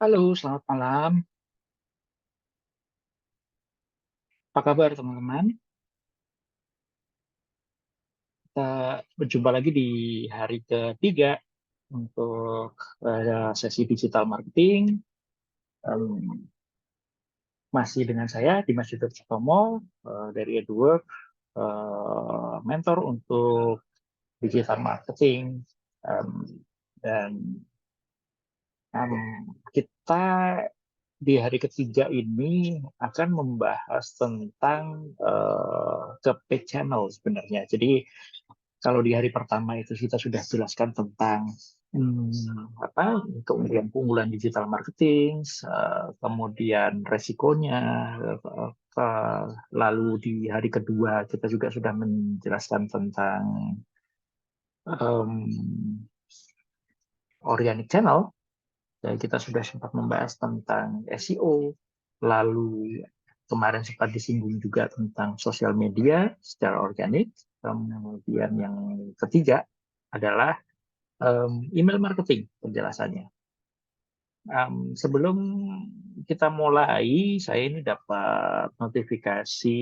Halo, selamat malam. Apa kabar teman-teman? Kita berjumpa lagi di hari ketiga untuk sesi digital marketing. Em, Masih dengan saya, Dimas Yudhar Sutomo, dari EduWork, mentor untuk digital marketing. Em, dan kita di hari ketiga ini akan membahas tentang ke paid channel sebenarnya. Jadi kalau di hari pertama itu kita sudah jelaskan tentang keunggulan-keunggulan digital marketing, kemudian resikonya, lalu di hari kedua kita juga sudah menjelaskan tentang um, organic channel. Dan kita sudah sempat membahas tentang SEO, lalu kemarin sempat disinggung juga tentang sosial media secara organik. Kemudian yang ketiga adalah email marketing penjelasannya. Sebelum kita mulai, saya ini dapat notifikasi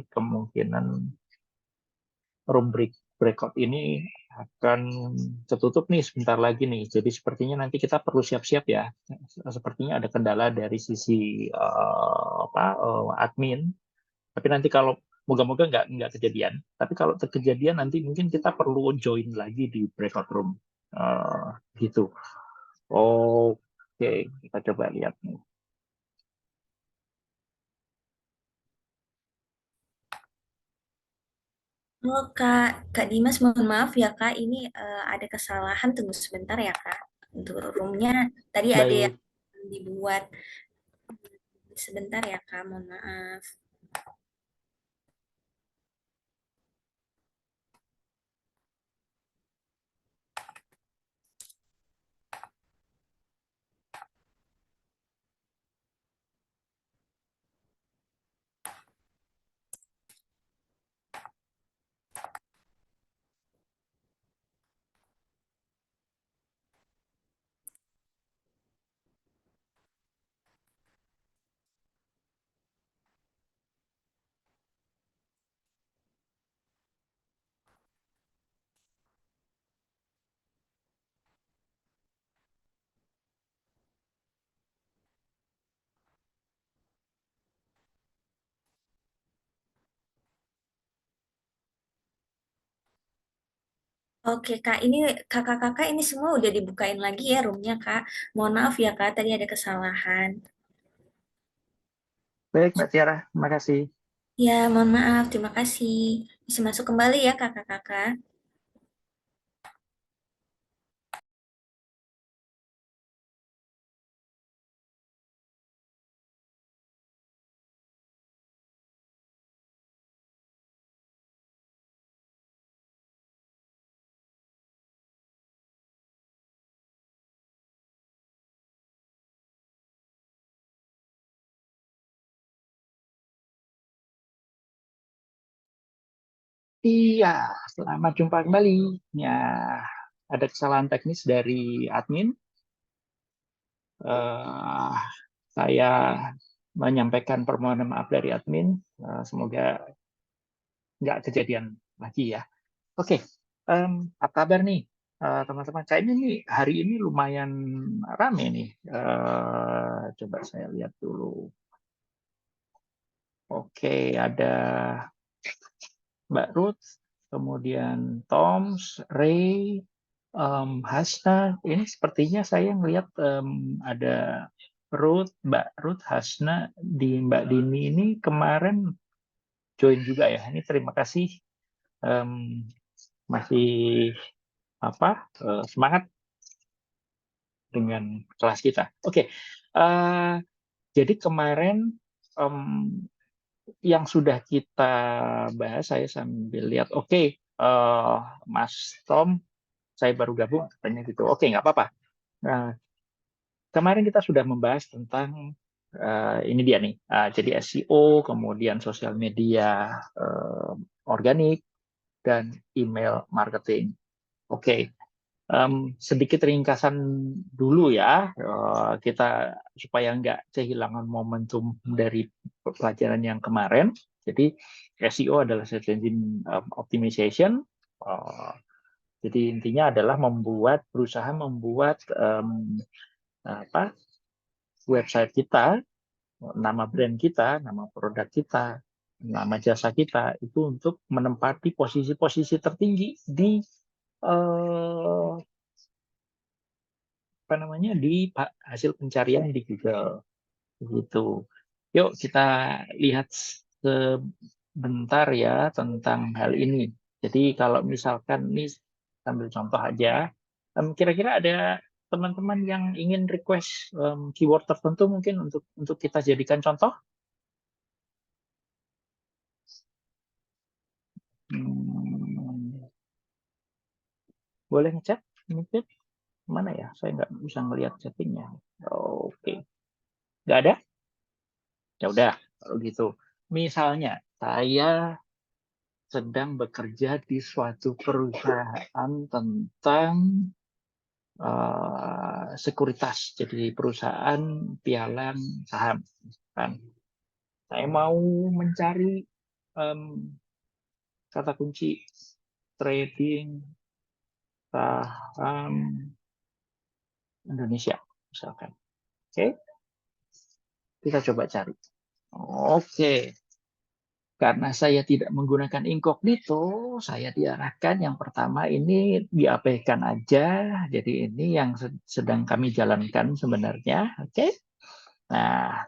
kemungkinan room breakout ini akan tertutup nih sebentar lagi nih. Jadi sepertinya nanti kita perlu siap-siap ya. Sepertinya ada kendala dari sisi admin. Tapi nanti kalau moga-moga nggak kejadian. Tapi kalau terkejadian nanti mungkin kita perlu join lagi di breakout room. Gitu. Oke, kita coba lihat nih. Halo Kak, Kak Dimas mohon maaf ya Kak, ini ada kesalahan, tunggu sebentar ya Kak. Untuk roomnya tadi ada yang Baik. dibuat, sebentar ya Kak, mohon maaf. Oke Kak, ini kakak-kakak ini semua udah dibukain lagi ya roomnya Kak. Mohon maaf ya Kak, tadi ada kesalahan. Baik, Mbak Tiara. Terima kasih. Ya, mohon maaf, terima kasih. Bisa masuk kembali ya kakak-kakak. Iya, selamat jumpa kembali. Ya, ada kesalahan teknis dari admin. Eh, saya menyampaikan permohonan maaf dari admin. Semoga nggak kejadian lagi ya. Oke, apa kabar nih teman-teman? Kayaknya nih hari ini lumayan rame nih. Coba saya lihat dulu. Oke, ada Mbak Ruth, kemudian Toms, Ray, Hasna. Ini sepertinya saya ngelihat ada Ruth, Mbak Ruth, Hasna, di Mbak Dini ini kemarin join juga ya. Ini terima kasih em, masih semangat dengan kelas kita. Oke, jadi kemarin em, yang sudah kita bahas, saya sambil lihat. Oke, Mas Tom, saya baru gabung, katanya gitu. Oke, nggak apa-apa. Nah, kemarin kita sudah membahas tentang ini dia nih. Jadi SEO, kemudian sosial media organik, dan email marketing. Oke. Sedikit ringkasan dulu ya, kita supaya nggak kehilangan momentum dari pelajaran yang kemarin. Jadi SEO adalah search engine optimization. Jadi intinya adalah berusaha membuat apa website kita, nama brand kita, nama produk kita, nama jasa kita itu untuk menempati posisi-posisi tertinggi di apa namanya di hasil pencarian di Google gitu. Yuk kita lihat sebentar ya tentang hal ini. Jadi kalau misalkan nih sambil contoh aja, kira-kira ada teman-teman yang ingin request keyword tertentu mungkin untuk kita jadikan contoh. Hmm, boleh ngechat mungkin mana ya? Saya nggak bisa ngelihat chattingnya. Oke, nggak ada? Ya udah, kalau gitu. Misalnya, saya sedang bekerja di suatu perusahaan tentang sekuritas, jadi perusahaan pialang saham. Kan. Saya mau mencari kata kunci trading saham Indonesia, misalkan. Oke, kita coba cari. Oke, karena saya tidak menggunakan incognito, saya diarahkan yang pertama ini diabaikan aja. Jadi ini yang sedang kami jalankan sebenarnya. Oke. Nah,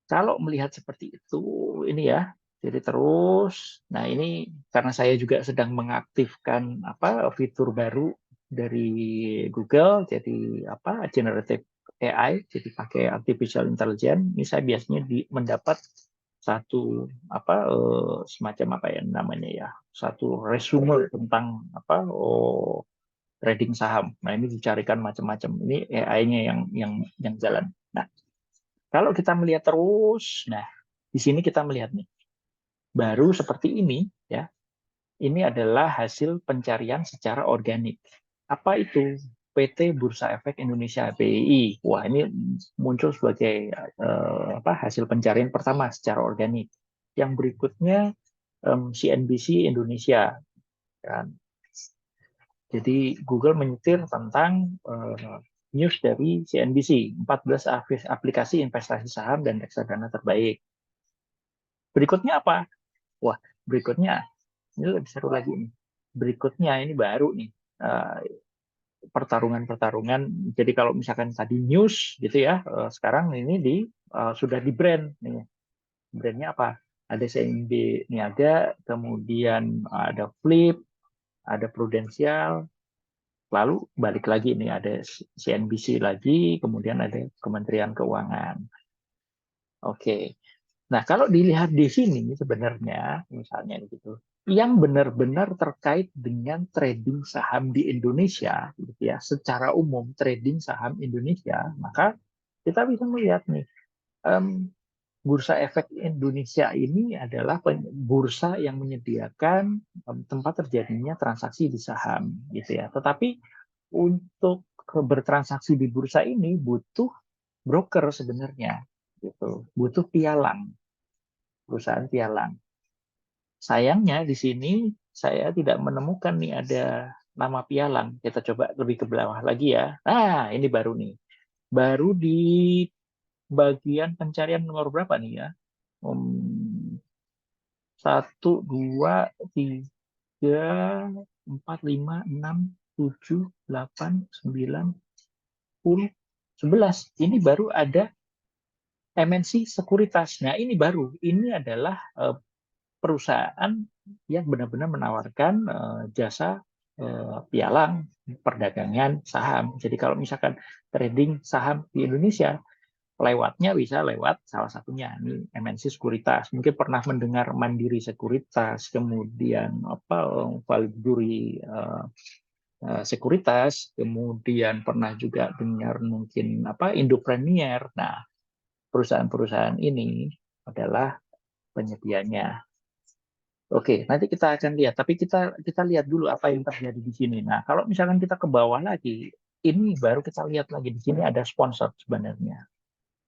kalau melihat seperti itu, ini ya. Jadi terus, nah ini karena saya juga sedang mengaktifkan fitur baru dari Google, jadi generative AI, jadi pakai artificial intelligence. Ini saya biasanya mendapat satu semacam apa ya namanya ya, satu resume tentang trading saham. Nah ini dicarikan macam-macam. Ini AI-nya yang jalan. Nah kalau kita melihat terus, nah di sini kita melihat nih baru seperti ini ya. Ini adalah hasil pencarian secara organik. Apa itu? PT Bursa Efek Indonesia (BEI). Wah, ini muncul sebagai hasil pencarian pertama secara organik. Yang berikutnya CNBC Indonesia. Kan? Jadi Google menyetir tentang news dari CNBC, 14 aplikasi investasi saham dan reksadana terbaik. Berikutnya apa? Wah, berikutnya ini lebih seru lagi nih. Berikutnya ini baru nih pertarungan-pertarungan. Jadi kalau misalkan tadi news gitu ya, sekarang ini sudah di brand nih. Brandnya apa? Ada CNB Niaga, kemudian ada Flip, ada Prudential, lalu balik lagi nih ada CNBC lagi, kemudian ada Kementerian Keuangan. Oke. Nah, kalau dilihat di sini sebenarnya misalnya gitu, yang benar-benar terkait dengan trading saham di Indonesia, gitu ya, secara umum trading saham Indonesia, maka kita bisa melihat nih, Bursa Efek Indonesia ini adalah bursa yang menyediakan tempat terjadinya transaksi di saham, gitu ya. Tetapi untuk bertransaksi di bursa ini butuh broker sebenarnya, gitu, butuh pialang, perusahaan pialang. Sayangnya di sini saya tidak menemukan nih ada nama pialang. Kita coba lebih ke bawah lagi ya. Nah, ini baru nih. Baru di bagian pencarian nomor berapa nih ya? 1, 2, 3, 4, 5, 6, 7, 8, 9, 10, 11. Ini baru ada MNC Sekuritas. Nah, ini baru. Ini adalah perusahaan yang benar-benar menawarkan jasa pialang perdagangan saham. Jadi kalau misalkan trading saham di Indonesia, lewatnya bisa lewat salah satunya ini MNC Sekuritas. Mungkin pernah mendengar Mandiri Sekuritas, kemudian Validuri Sekuritas, kemudian pernah juga dengar mungkin Indo Premier. Nah, perusahaan-perusahaan ini adalah penyedianya. Oke, nanti kita akan lihat. Tapi kita lihat dulu apa yang terjadi di sini. Nah, kalau misalkan kita ke bawah lagi, ini baru kita lihat lagi di sini ada sponsor sebenarnya.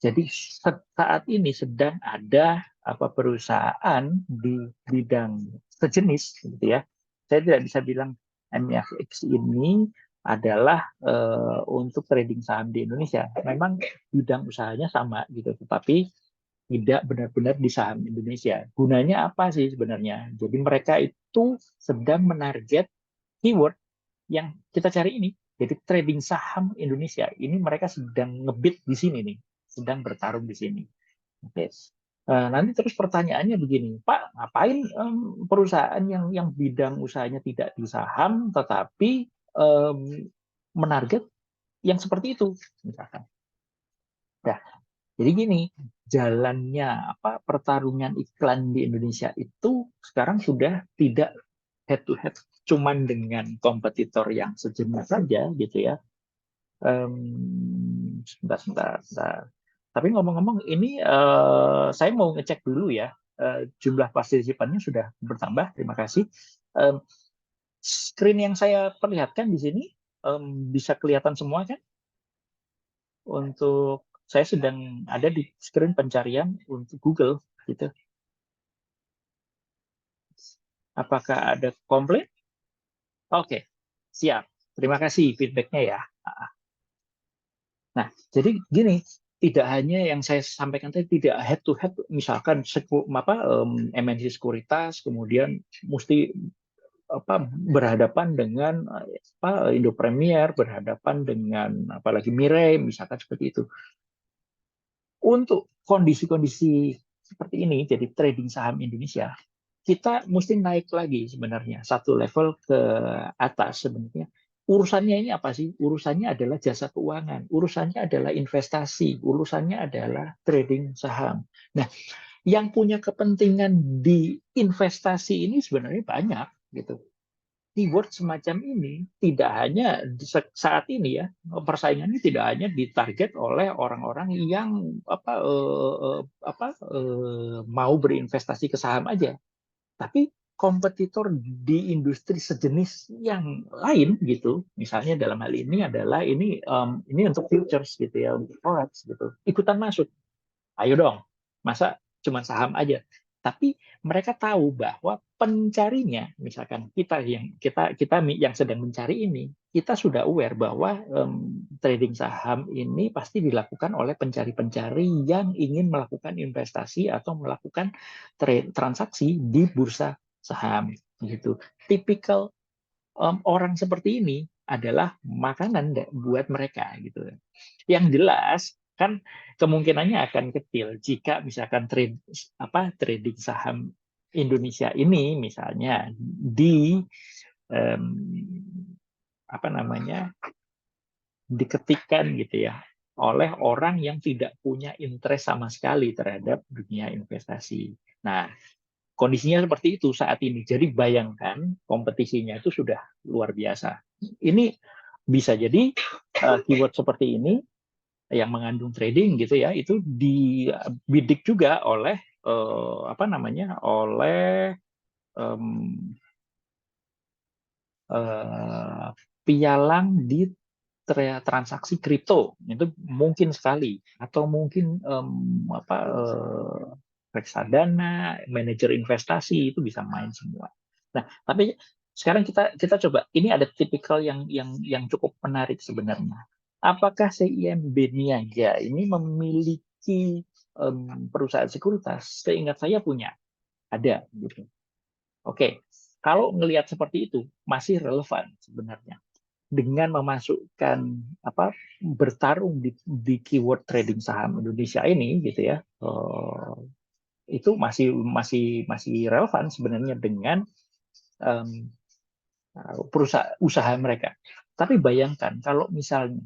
Jadi saat ini sedang ada apa perusahaan di bidang sejenis, gitu ya. Saya tidak bisa bilang MFX ini adalah untuk trading saham di Indonesia. Memang bidang usahanya sama gitu, tetapi tidak benar-benar di saham Indonesia. Gunanya apa sih sebenarnya? Jadi mereka itu sedang menarget keyword yang kita cari ini. Jadi trading saham Indonesia ini mereka sedang ngebit di sini nih, sedang bertarung di sini. Oke. Nanti terus pertanyaannya begini, Pak, ngapain perusahaan yang bidang usahanya tidak di saham, tetapi menarget yang seperti itu, misalkan. Nah, jadi gini, jalannya apa pertarungan iklan di Indonesia itu sekarang sudah tidak head to head cuman dengan kompetitor yang sejenis saja gitu ya. Sebentar. Tapi ngomong-ngomong, ini saya mau ngecek dulu ya, jumlah partisipannya sudah bertambah. Terima kasih. Screen yang saya perlihatkan di sini bisa kelihatan semua kan? Untuk saya sedang ada di screen pencarian untuk Google, gitu. Apakah ada komplain? Oke, siap. Terima kasih feedbacknya ya. Nah, jadi gini, tidak hanya yang saya sampaikan tadi tidak head to head, misalkan MNC sekuritas, kemudian mesti apa berhadapan dengan Indo Premier, berhadapan dengan apalagi Mirai, misalkan seperti itu. Untuk kondisi-kondisi seperti ini, jadi trading saham Indonesia, kita mesti naik lagi sebenarnya satu level ke atas sebenarnya. Urusannya ini apa sih? Urusannya adalah jasa keuangan, urusannya adalah investasi, urusannya adalah trading saham. Nah, yang punya kepentingan di investasi ini sebenarnya banyak gitu. Keyword semacam ini tidak hanya saat ini ya, persaingannya tidak hanya ditarget oleh orang-orang yang mau berinvestasi ke saham aja, tapi kompetitor di industri sejenis yang lain gitu, misalnya dalam hal ini adalah ini untuk futures gitu ya, untuk forex gitu, ikutan masuk. Ayo dong, masa cuma saham aja? Tapi mereka tahu bahwa pencarinya, misalkan kita yang sedang mencari ini, kita sudah aware bahwa trading saham ini pasti dilakukan oleh pencari-pencari yang ingin melakukan investasi atau melakukan transaksi di bursa saham gitu. Tipikal orang seperti ini adalah makanan buat mereka gitu. Yang jelas kan kemungkinannya akan kecil jika misalkan trading saham Indonesia ini misalnya um, apa namanya diketikkan gitu ya oleh orang yang tidak punya interest sama sekali terhadap dunia investasi. Nah, kondisinya seperti itu saat ini. Jadi bayangkan kompetisinya itu sudah luar biasa. Ini bisa jadi keyword seperti ini yang mengandung trading gitu ya, itu dibidik juga oleh oleh um, pialang di transaksi kripto itu mungkin sekali, atau mungkin reksadana, manajer investasi itu bisa main semua. Nah, tapi sekarang kita coba, ini ada tipikal yang cukup menarik sebenarnya. Apakah CIMB Niaga ini memiliki perusahaan sekuritas? Seingat saya punya, ada gitu. Oke, kalau ngelihat seperti itu masih relevan sebenarnya dengan memasukkan bertarung di keyword trading saham Indonesia ini gitu ya, itu masih relevan sebenarnya dengan um, perusahaan usaha mereka. Tapi bayangkan kalau misalnya,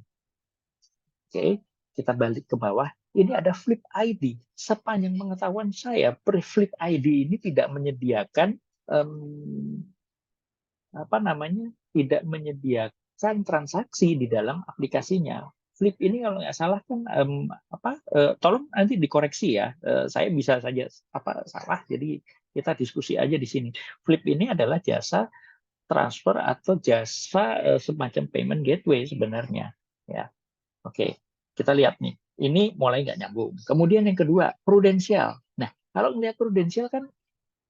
oke, kita balik ke bawah, ini ada Flip ID. Sepanjang pengetahuan saya, Flip ID ini tidak menyediakan tidak menyediakan transaksi di dalam aplikasinya. Flip ini kalau nggak salah kan tolong nanti dikoreksi ya. Saya bisa saja salah. Jadi kita diskusi aja di sini. Flip ini adalah jasa transfer atau jasa semacam payment gateway sebenarnya. Ya, oke. Kita lihat nih. Ini mulai nggak nyambung. Kemudian yang kedua, prudensial. Nah, kalau melihat prudensial kan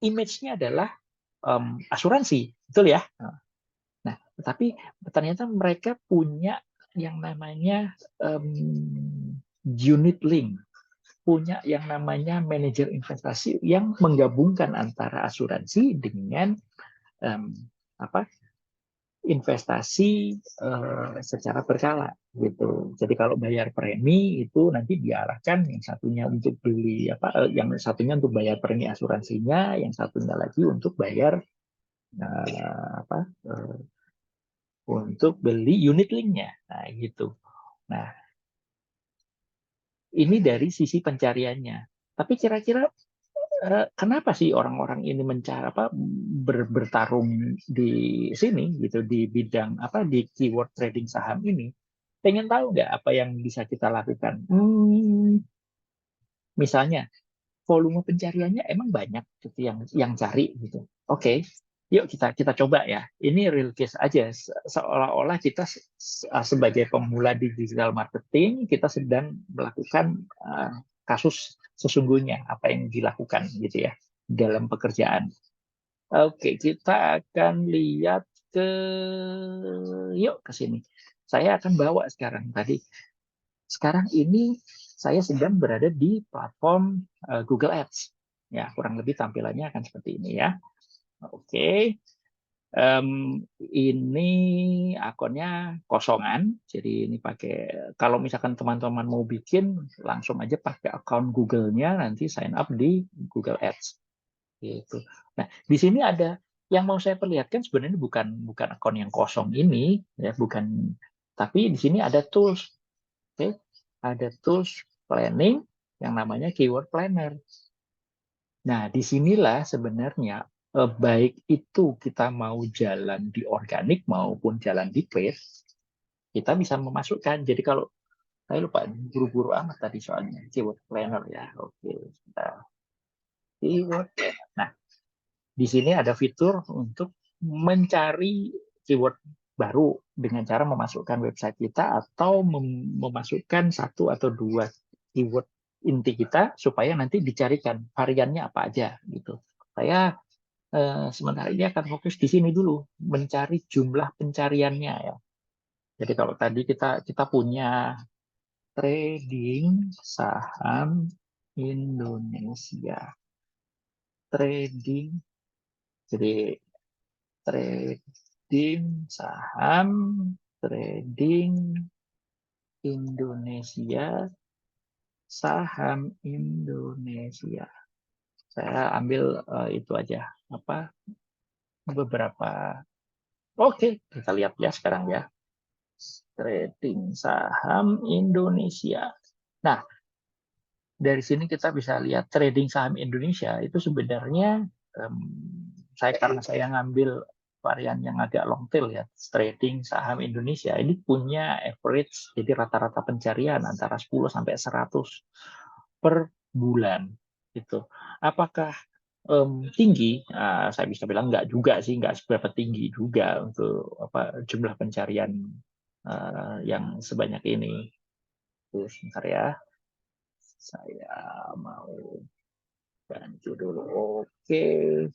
image-nya adalah asuransi, betul ya? Nah, tapi ternyata mereka punya yang namanya unit link, punya yang namanya manajer investasi yang menggabungkan antara asuransi dengan apa investasi secara berkala gitu. Jadi kalau bayar premi itu nanti diarahkan yang satunya untuk beli yang satunya untuk bayar premi asuransinya, yang satunya lagi untuk bayar apa untuk beli unit linknya. Nah, gitu. Nah, ini dari sisi pencariannya. Tapi kira-kira kenapa sih orang-orang ini bertarung di sini gitu di bidang di keyword trading saham ini? Pengen tahu nggak apa yang bisa kita lakukan? Misalnya volume pencariannya emang banyak gitu yang cari gitu. Oke, yuk kita coba ya. Ini real case aja. Seolah-olah kita sebagai pemula di digital marketing kita sedang melakukan kasus sesungguhnya apa yang dilakukan gitu ya dalam pekerjaan. Oke, kita akan lihat yuk ke sini. Saya akan bawa sekarang tadi. Sekarang ini saya sedang berada di platform Google Ads. Ya, kurang lebih tampilannya akan seperti ini ya. Oke. Ini akunnya kosongan, jadi ini pakai kalau misalkan teman-teman mau bikin langsung aja pakai akun Google-nya nanti sign up di Google Ads gitu. Nah, di sini ada yang mau saya perlihatkan sebenarnya bukan akun yang kosong ini ya, bukan, tapi di sini ada tools. Oke, ada tools planning yang namanya keyword planner. Nah, disinilah sebenarnya baik itu kita mau jalan di organik maupun jalan di paid, kita bisa memasukkan. Jadi kalau saya lupa buru-buru amat tadi soalnya keyword planner ya. Oke, sebentar. Keyword planner. Nah, di sini ada fitur untuk mencari keyword baru dengan cara memasukkan website kita atau memasukkan satu atau dua keyword inti kita supaya nanti dicarikan variannya apa aja gitu. Saya sementara ini akan fokus di sini dulu mencari jumlah pencariannya ya. Jadi kalau tadi kita punya trading saham Indonesia, trading jadi trading saham, trading Indonesia, saham Indonesia. Saya ambil itu aja beberapa. Oke, kita lihat ya sekarang ya. Trading saham Indonesia. Nah, dari sini kita bisa lihat trading saham Indonesia itu sebenarnya karena saya ngambil varian yang agak long tail ya, trading saham Indonesia ini punya average, jadi rata-rata pencarian antara 10 sampai 100 per bulan gitu. Apakah tinggi? Saya bisa bilang nggak juga sih, nggak seberapa tinggi juga untuk jumlah pencarian yang sebanyak ini. Terus sebentar ya, saya mau bantu dulu. Oke,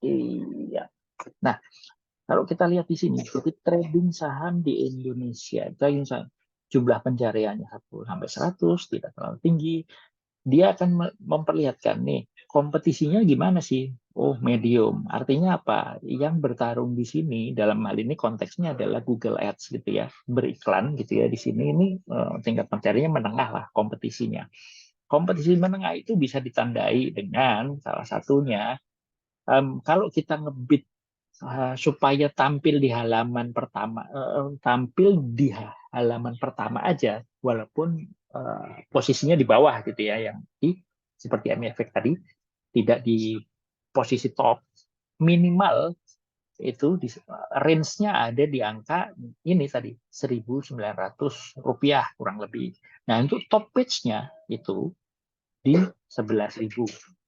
iya. Nah, kalau kita lihat di sini, jadi trading saham di Indonesia, trading saham, jumlah pencariannya 1 sampai 100, tidak terlalu tinggi. Dia akan memperlihatkan nih, kompetisinya gimana sih? Oh, medium. Artinya apa? Yang bertarung di sini, dalam hal ini konteksnya adalah Google Ads gitu ya, beriklan gitu ya. Di sini ini tingkat pencariannya menengah lah kompetisinya. Kompetisi menengah itu bisa ditandai dengan salah satunya, kalau kita ngebit supaya tampil di halaman pertama, aja, walaupun posisinya di bawah gitu ya, yang seperti MFX tadi, tidak di posisi top, minimal itu range-nya ada di angka ini tadi Rp1.900 kurang lebih. Nah, untuk top page-nya itu di 11.000.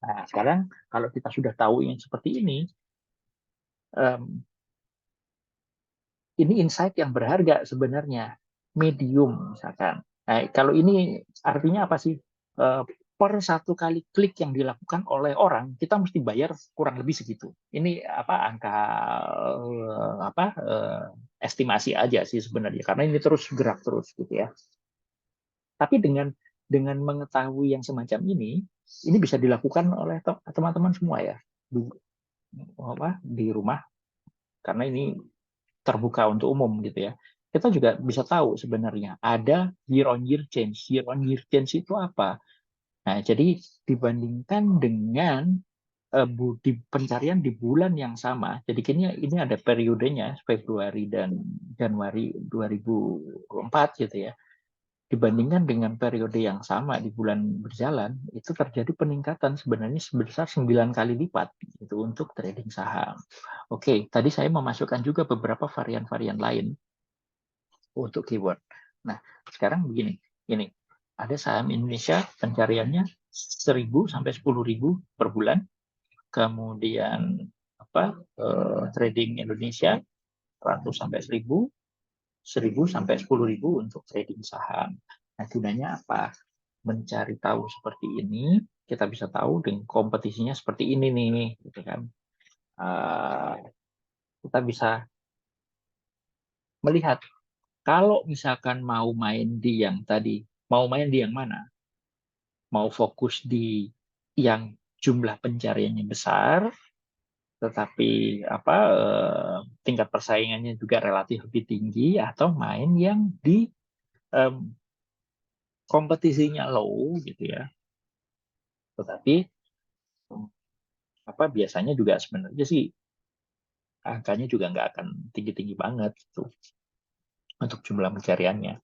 Nah, sekarang kalau kita sudah tahu yang seperti ini insight yang berharga sebenarnya. Medium misalkan. Nah, kalau ini artinya apa sih? Per satu kali klik yang dilakukan oleh orang, kita mesti bayar kurang lebih segitu. Ini apa angka estimasi aja sih sebenarnya, karena ini terus gerak terus gitu ya. Tapi dengan mengetahui yang semacam ini bisa dilakukan oleh teman-teman semua ya di rumah, karena ini terbuka untuk umum gitu ya. Kita juga bisa tahu sebenarnya ada year on year change. Year on year change itu apa? Nah, jadi dibandingkan dengan di pencarian di bulan yang sama. Jadi ini ada periodenya Februari dan Januari 2004 gitu ya. Dibandingkan dengan periode yang sama di bulan berjalan, itu terjadi peningkatan sebenarnya sebesar 9 kali lipat itu untuk trading saham. Oke, tadi saya memasukkan juga beberapa varian-varian lain untuk keyword. Nah, sekarang begini, ini ada saham Indonesia pencariannya 1.000 sampai 10.000 per bulan. Kemudian trading Indonesia 100 sampai 1.000, 1.000 sampai 10.000 untuk trading saham. Nah, gunanya apa? Mencari tahu seperti ini, kita bisa tahu dengan kompetisinya seperti ini nih, gitu kan. Kita bisa melihat kalau misalkan mau main di yang tadi, mau main di yang mana? Mau fokus di yang jumlah pencariannya besar, tetapi tingkat persaingannya juga relatif lebih tinggi, atau main yang di kompetisinya low gitu ya, tetapi biasanya juga sebenarnya sih angkanya juga nggak akan tinggi-tinggi banget gitu untuk jumlah pencariannya.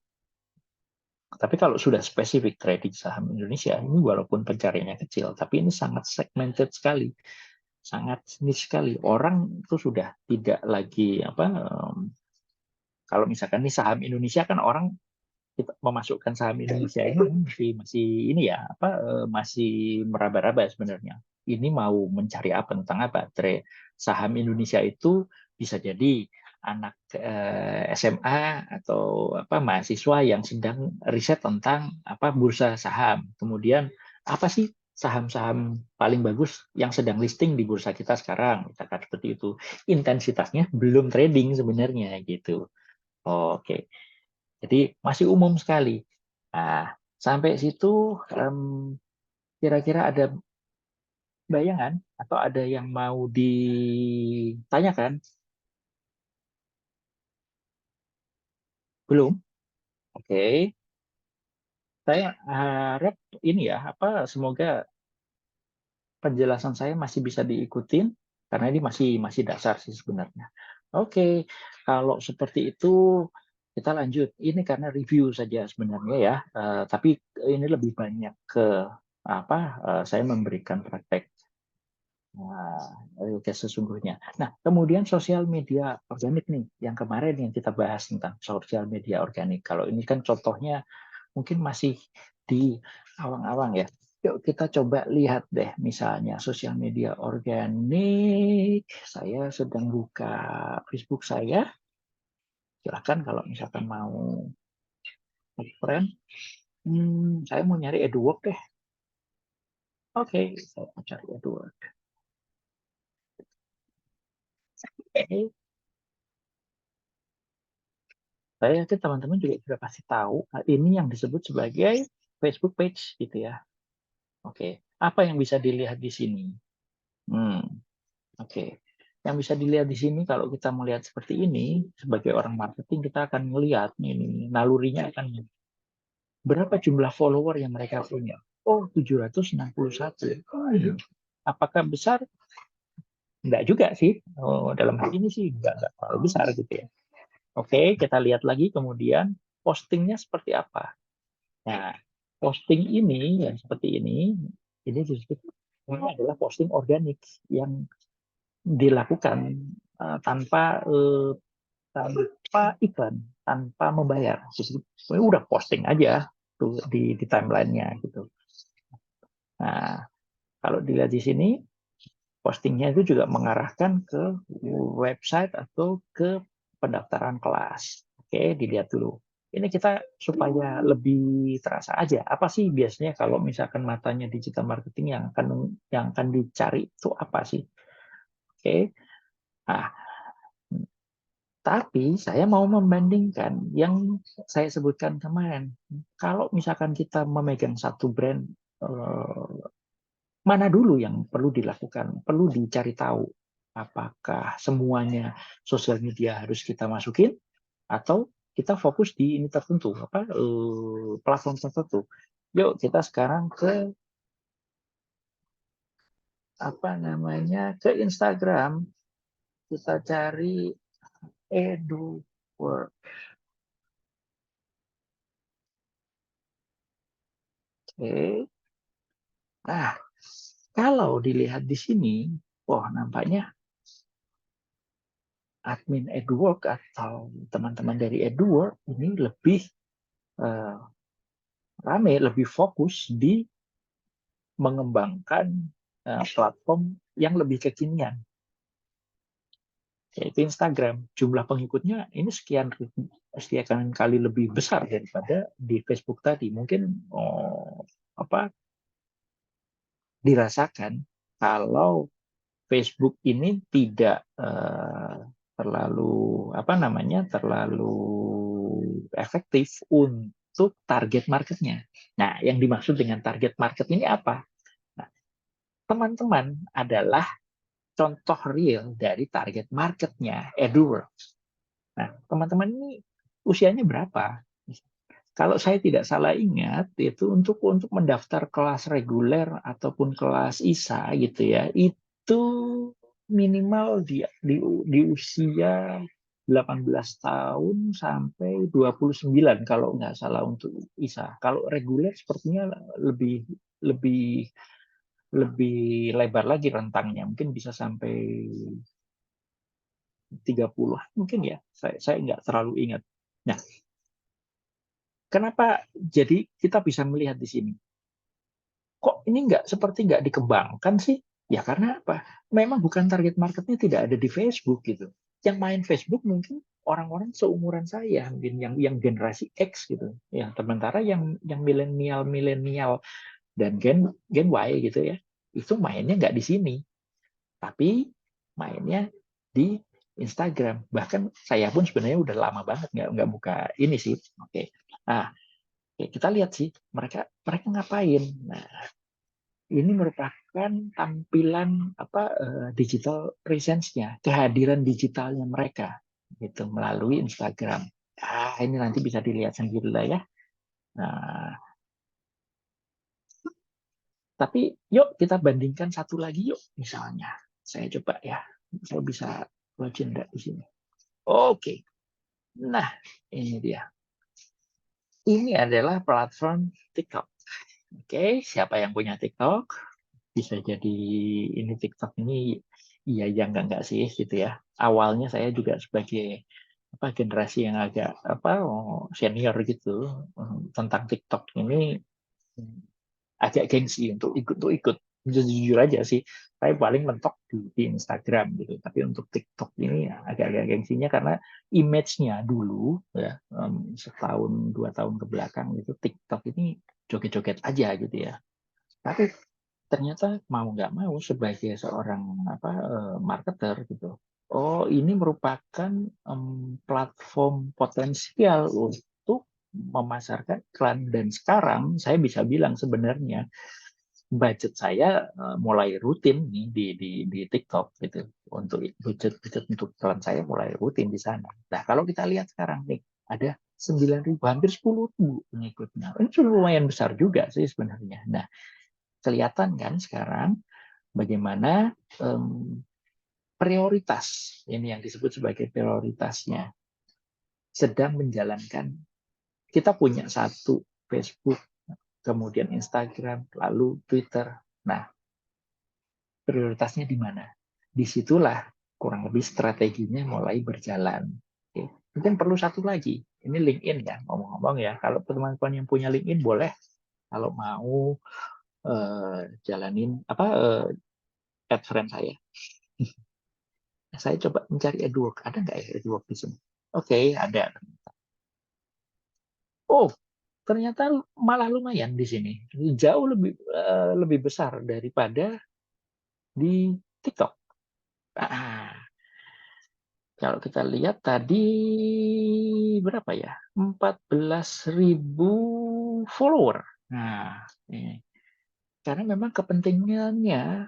Tapi kalau sudah spesifik trading saham Indonesia, ini walaupun pencariannya kecil, tapi ini sangat segmented sekali, sangat niche sekali. Orang itu sudah tidak lagi kalau misalkan ini saham Indonesia kan orang kita memasukkan saham Indonesia ini masih ini ya masih meraba-raba sebenarnya. Ini mau mencari apa tentang apa? Saham Indonesia itu bisa jadi anak SMA atau mahasiswa yang sedang riset tentang bursa saham. Kemudian apa sih saham-saham paling bagus yang sedang listing di bursa kita sekarang? Misalkan seperti itu. Intensitasnya belum trading sebenarnya gitu. Oke. Jadi masih umum sekali. Nah, sampai situ kira-kira ada bayangan atau ada yang mau ditanyakan? Belum? Oke. Saya harap ini ya, semoga penjelasan saya masih bisa diikutin karena ini masih dasar sih sebenarnya. Oke, kalau seperti itu kita lanjut. Ini karena review saja sebenarnya ya, tapi ini lebih banyak ke saya memberikan praktek. Oke, sesungguhnya. Nah, kemudian sosial media organik nih, yang kemarin yang kita bahas tentang sosial media organik. Kalau ini kan contohnya mungkin masih di awang-awang ya. Yuk kita coba lihat deh, misalnya sosial media organik. Saya sedang buka Facebook saya. Silahkan kalau misalkan mau friend. Saya mau nyari AdWords deh. Oke, saya mau cari AdWords. Oke. Saya yakin teman-teman juga sudah pasti tahu ini yang disebut sebagai Facebook page gitu ya. Oke, apa yang bisa dilihat di sini? Oke, yang bisa dilihat di sini kalau kita melihat seperti ini sebagai orang marketing kita akan melihat ini nalurinya akan berapa jumlah follower yang mereka punya. Oh, 761. Oh, iya. Apakah besar? Enggak juga sih. Oh, dalam hal ini sih enggak terlalu besar gitu ya. Oke, kita lihat lagi kemudian postingnya seperti apa. Nah, posting ini yang seperti ini disebut ini adalah posting organik yang dilakukan tanpa iklan, tanpa membayar. Jadi udah posting aja tuh di timelinenya gitu. Nah, kalau dilihat di sini, postingnya itu juga mengarahkan ke website atau ke pendaftaran kelas. Oke, dilihat dulu. Ini kita supaya lebih terasa aja. Apa sih biasanya kalau misalkan matanya digital marketing yang akan dicari itu apa sih? Oke. Nah, tapi saya mau membandingkan yang saya sebutkan kemarin. Kalau misalkan kita memegang satu brand, mana dulu yang perlu dilakukan? Perlu dicari tahu. Apakah semuanya sosial media harus kita masukin? Atau kita fokus di ini tertentu, platform tertentu. Yuk kita sekarang ke ke Instagram, kita cari EduWork. Oke. Nah, kalau dilihat di sini, wah nampaknya admin EduWork atau teman-teman dari EduWork ini lebih uh, rame, lebih fokus di mengembangkan platform yang lebih kekinian, yaitu Instagram. Jumlah pengikutnya ini sekian kali lebih besar daripada di Facebook tadi. Mungkin dirasakan kalau Facebook ini tidak terlalu efektif untuk target marketnya. Nah, yang dimaksud dengan target market ini apa? Nah, teman-teman adalah contoh real dari target marketnya EduWorks. Nah, teman-teman ini usianya berapa? Kalau saya tidak salah ingat, itu untuk mendaftar kelas reguler ataupun kelas ISA gitu ya, itu minimal di usia 18 tahun sampai 29 kalau nggak salah untuk ISA. Kalau reguler sepertinya lebih lebih lebih lebar lagi rentangnya, mungkin bisa sampai 30 mungkin ya. Saya nggak terlalu ingat. Nah, kenapa jadi kita bisa melihat di sini? Kok ini nggak dikembangkan sih? Ya karena apa? Memang bukan target marketnya tidak ada di Facebook gitu. Yang main Facebook mungkin orang-orang seumuran saya, mungkin yang generasi X gitu. Ya, sementara yang milenial dan Gen Y gitu ya, itu mainnya nggak di sini, tapi mainnya di Instagram. Bahkan saya pun sebenarnya udah lama banget nggak buka ini sih. Oke. Nah, kita lihat sih mereka mereka ngapain. Nah, ini merupakan tampilan digital presence-nya, kehadiran digitalnya mereka gitu melalui Instagram. Ini nanti bisa dilihat sendiri lah ya. Nah, tapi yuk kita bandingkan satu lagi yuk. Misalnya, saya coba ya, saya bisa login enggak di sini. Oke. Nah, ini dia. Ini adalah platform TikTok. Oke, siapa yang punya TikTok? Bisa jadi ini TikTok ini iya ya enggak sih gitu ya. Awalnya saya juga sebagai generasi yang agak senior gitu tentang TikTok ini agak gengsi untuk ikut. Jujur aja sih, saya paling mentok di Instagram gitu. Tapi untuk TikTok ini agak-agak gengsinya karena image-nya dulu ya setahun 2 tahun ke belakang itu TikTok ini joget-joget aja gitu ya. Tapi ternyata mau nggak mau sebagai seorang marketer gitu, oh ini merupakan platform potensial untuk memasarkan iklan. Dan sekarang saya bisa bilang sebenarnya budget saya mulai rutin nih di TikTok gitu. Untuk budget untuk iklan saya mulai rutin di sana. Nah kalau kita lihat sekarang nih ada 9.000, hampir 10.000 pengikutnya. Ini lumayan besar juga sih sebenarnya. Nah, kelihatan kan sekarang bagaimana prioritas, ini yang disebut sebagai prioritasnya, sedang menjalankan. Kita punya satu Facebook, kemudian Instagram, lalu Twitter. Nah, prioritasnya di mana? Disitulah kurang lebih strateginya mulai berjalan. Oke. Mungkin perlu satu lagi, ini LinkedIn ya, ngomong-ngomong ya. Kalau teman-teman yang punya LinkedIn boleh, kalau mau jalanin add friend saya. Saya coba mencari AdWords, ada nggak ya AdWords di sini? Oke, ada. Oh, ternyata malah lumayan di sini, jauh lebih besar daripada di TikTok. Kalau kita lihat tadi berapa ya? 14.000 follower. Nah, ini. Karena memang kepentingannya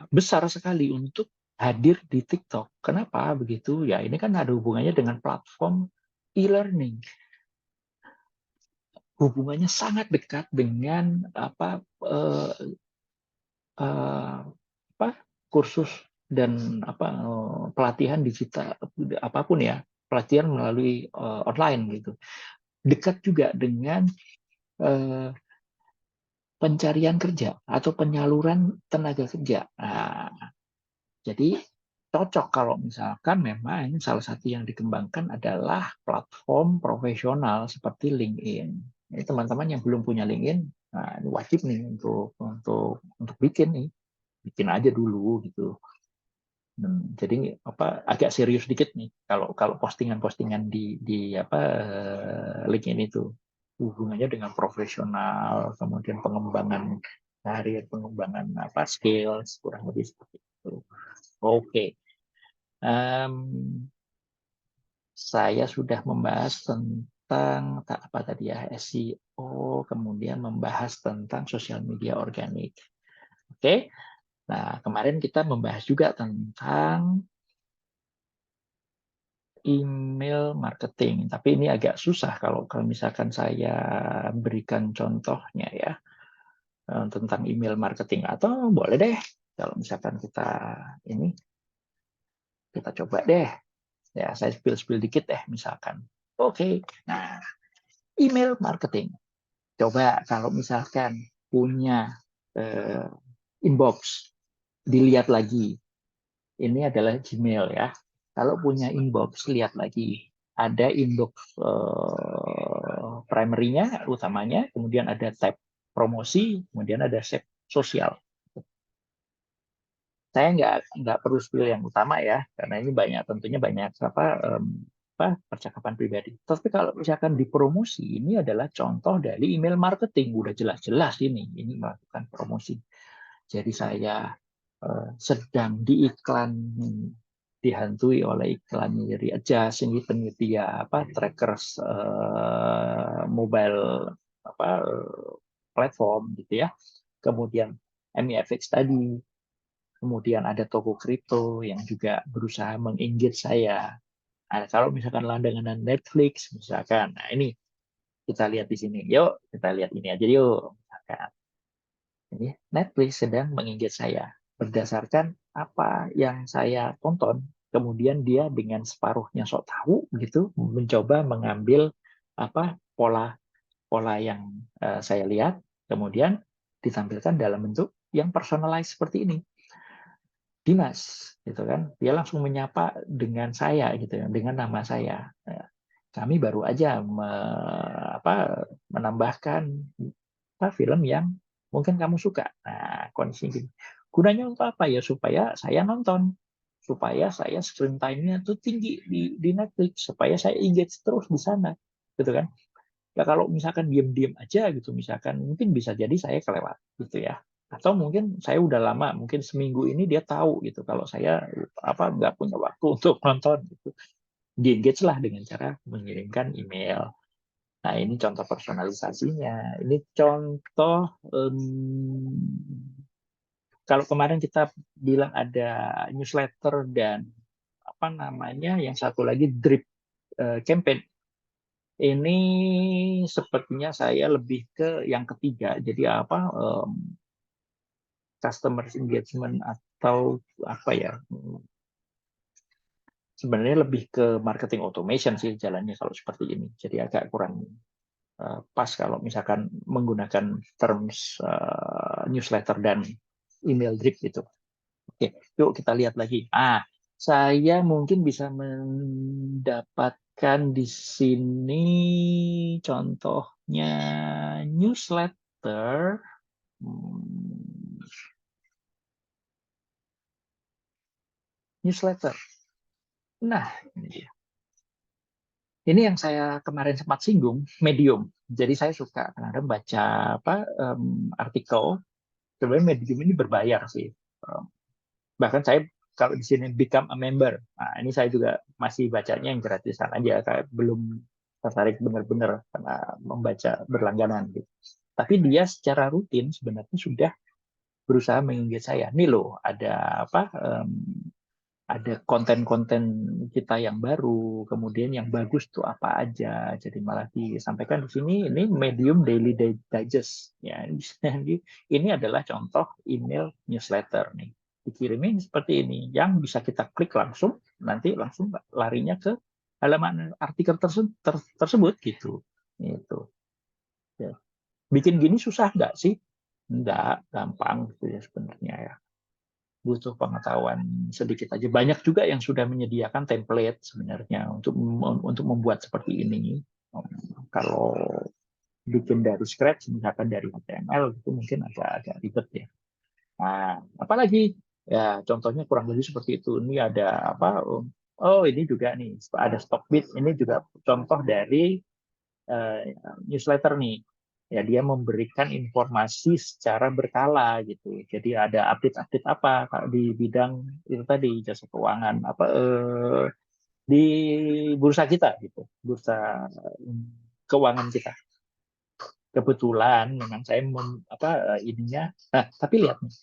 besar sekali untuk hadir di TikTok. Kenapa begitu? Ya, ini kan ada hubungannya dengan platform e-learning. Hubungannya sangat dekat dengan kursus dan pelatihan digital apapun ya, pelatihan melalui online gitu. Dekat juga dengan pencarian kerja atau penyaluran tenaga kerja. Nah, jadi cocok kalau misalkan memang salah satu yang dikembangkan adalah platform profesional seperti LinkedIn. Ini teman-teman yang belum punya LinkedIn, nah, ini wajib nih untuk bikin aja dulu gitu. Jadi agak serius dikit nih kalau postingan-postingan di LinkedIn itu hubungannya dengan profesional, kemudian pengembangan karir, pengembangan skills, kurang lebih seperti itu. Oke. Saya sudah membahas tentang apa tadi ya, SEO, kemudian membahas tentang sosial media organik. Oke. Nah, kemarin kita membahas juga tentang email marketing, tapi ini agak susah kalau misalkan saya berikan contohnya ya tentang email marketing, atau boleh deh kalau misalkan kita coba deh ya, saya spill dikit deh misalkan. Oke. Nah, email marketing. Coba kalau misalkan punya inbox, dilihat lagi. Ini adalah Gmail ya. Kalau punya inbox, lihat lagi. Ada inbox primary-nya, utamanya, kemudian ada tab promosi, kemudian ada tab sosial. Saya nggak perlu spill yang utama ya, karena ini tentunya banyak percakapan pribadi. Tapi kalau misalkan di promosi, ini adalah contoh dari email marketing, udah jelas-jelas ini melakukan promosi. Jadi saya sedang dihantui oleh iklan dari Adjust, ini penyedia trackers mobile platform gitu ya. Kemudian MEFX tadi, kemudian ada toko kripto yang juga berusaha mengengage saya. Nah, kalau misalkan langganan Netflix misalkan, nah ini kita lihat di sini. Yuk, kita lihat ini aja yuk. Misalkan ini Netflix sedang mengengage saya berdasarkan apa yang saya tonton. Kemudian dia dengan separuhnya sok tahu gitu mencoba mengambil pola yang saya lihat, kemudian ditampilkan dalam bentuk yang personalized seperti ini. Dimas, gitu kan? Dia langsung menyapa dengan saya, gitu ya, dengan nama saya. Nah, kami baru aja menambahkan film yang mungkin kamu suka. Nah, kondisi gini. Gunanya untuk apa ya? Supaya saya nonton, supaya saya screen time-nya tuh tinggi di Netflix, supaya saya engage terus di sana, gitu kan? Ya kalau misalkan diam-diam aja gitu, misalkan mungkin bisa jadi saya kelewat gitu ya. Atau mungkin saya udah lama, mungkin seminggu ini dia tahu gitu kalau saya nggak punya waktu untuk nonton gitu. Di-engage lah dengan cara mengirimkan email. Nah, ini contoh personalisasinya. Ini contoh kalau kemarin kita bilang ada newsletter dan yang satu lagi drip campaign. Ini sepertinya saya lebih ke yang ketiga. Jadi customer engagement atau sebenarnya lebih ke marketing automation sih jalannya kalau seperti ini. Jadi agak kurang pas kalau misalkan menggunakan terms newsletter dan email drip gitu. Oke, yuk kita lihat lagi. Saya mungkin bisa mendapatkan di sini contohnya newsletter. Newsletter. Nah, ini dia. Ini yang saya kemarin sempat singgung, Medium. Jadi saya suka kadang baca artikel. Sebenarnya Medium ini berbayar sih. Bahkan saya kalau di sini become a member. Nah, ini saya juga masih bacanya yang gratisan aja, kayak belum tertarik benar-benar karena membaca berlangganan gitu. Tapi dia secara rutin sebenarnya sudah berusaha mengingat saya. Nih loh, ada konten-konten kita yang baru, kemudian yang bagus tuh apa aja. Jadi malah disampaikan di sini ini Medium Daily Digest. Ya, ini adalah contoh email newsletter nih. Dikirimin seperti ini, yang bisa kita klik langsung, nanti langsung larinya ke halaman artikel tersebut gitu. Itu. Ya. Bikin gini susah nggak sih? Nggak, gampang gitu ya sebenarnya ya. Butuh pengetahuan sedikit aja. Banyak juga yang sudah menyediakan template sebenarnya untuk membuat seperti ini. Kalau bikin dari scratch, misalkan dari HTML, itu mungkin agak ribet ya. Nah, apalagi ya contohnya kurang lebih seperti itu. Ini ada apa? Oh, ini juga nih ada Stockbit. Ini juga contoh dari newsletter nih. Ya, dia memberikan informasi secara berkala gitu. Jadi ada update-update apa di bidang itu tadi, jasa keuangan, di bursa kita gitu, bursa keuangan kita. Kebetulan memang saya ininya. Nah, tapi lihat nih,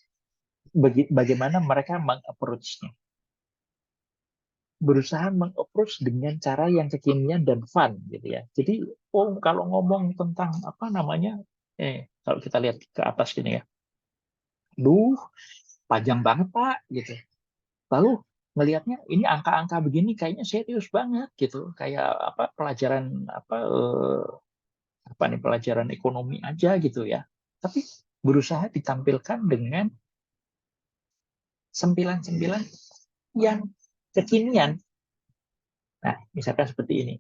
bagaimana mereka mengapproach-nya. Berusaha mengapproach dengan cara yang kekinian dan fun gitu ya. Jadi kalau ngomong tentang apa namanya, kalau kita lihat ke atas gini ya, duh panjang banget Pak gitu. Lalu melihatnya ini angka-angka begini kayaknya serius banget gitu, kayak apa pelajaran apa nih, pelajaran ekonomi aja gitu ya. Tapi berusaha ditampilkan dengan sempilan-sempilan yang kekinian. Nah, misalkan seperti ini.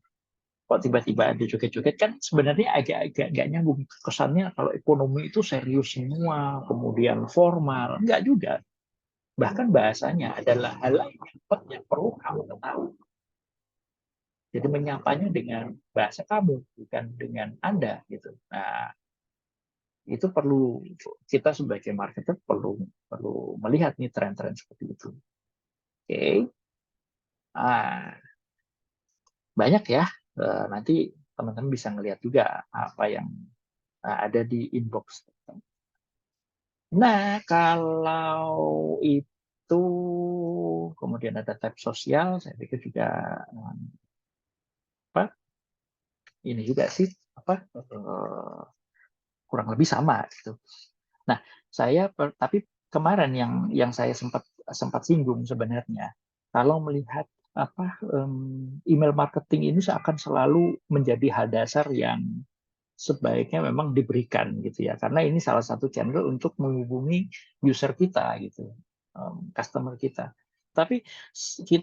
Kok tiba-tiba ada joget-joget, kan sebenarnya agak-agak nggak nyambung. Kesannya kalau ekonomi itu serius semua, kemudian formal. Nggak juga. Bahkan bahasanya adalah hal yang perlu kamu ketahui. Jadi menyapanya dengan bahasa kamu, bukan dengan Anda. Gitu. Nah, itu perlu, kita sebagai marketer perlu melihat nih tren-tren seperti itu. Oke. Nah, banyak ya. Nanti teman-teman bisa ngelihat juga apa yang ada di inbox. Nah, kalau itu kemudian ada tab sosial, saya pikir juga apa ini juga sih apa kurang lebih sama gitu. Nah, tapi kemarin yang saya sempat sempat singgung sebenarnya, kalau melihat apa email marketing ini akan selalu menjadi hal dasar yang sebaiknya memang diberikan gitu ya, karena ini salah satu channel untuk menghubungi user kita gitu, customer kita. Tapi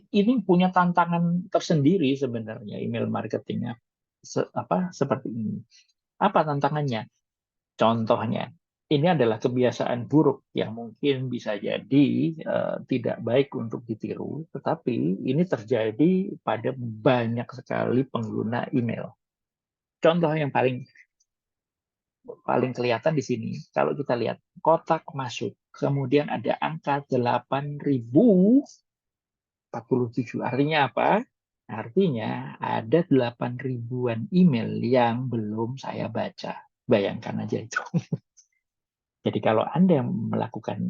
ini punya tantangan tersendiri sebenarnya email marketingnya seperti ini. Apa tantangannya? Contohnya, ini adalah kebiasaan buruk yang mungkin bisa jadi tidak baik untuk ditiru, tetapi ini terjadi pada banyak sekali pengguna email. Contoh yang paling kelihatan di sini, kalau kita lihat kotak masuk, kemudian ada angka 8.047. Artinya apa? Artinya ada 8 ribuan email yang belum saya baca. Bayangkan aja itu. Jadi kalau Anda melakukan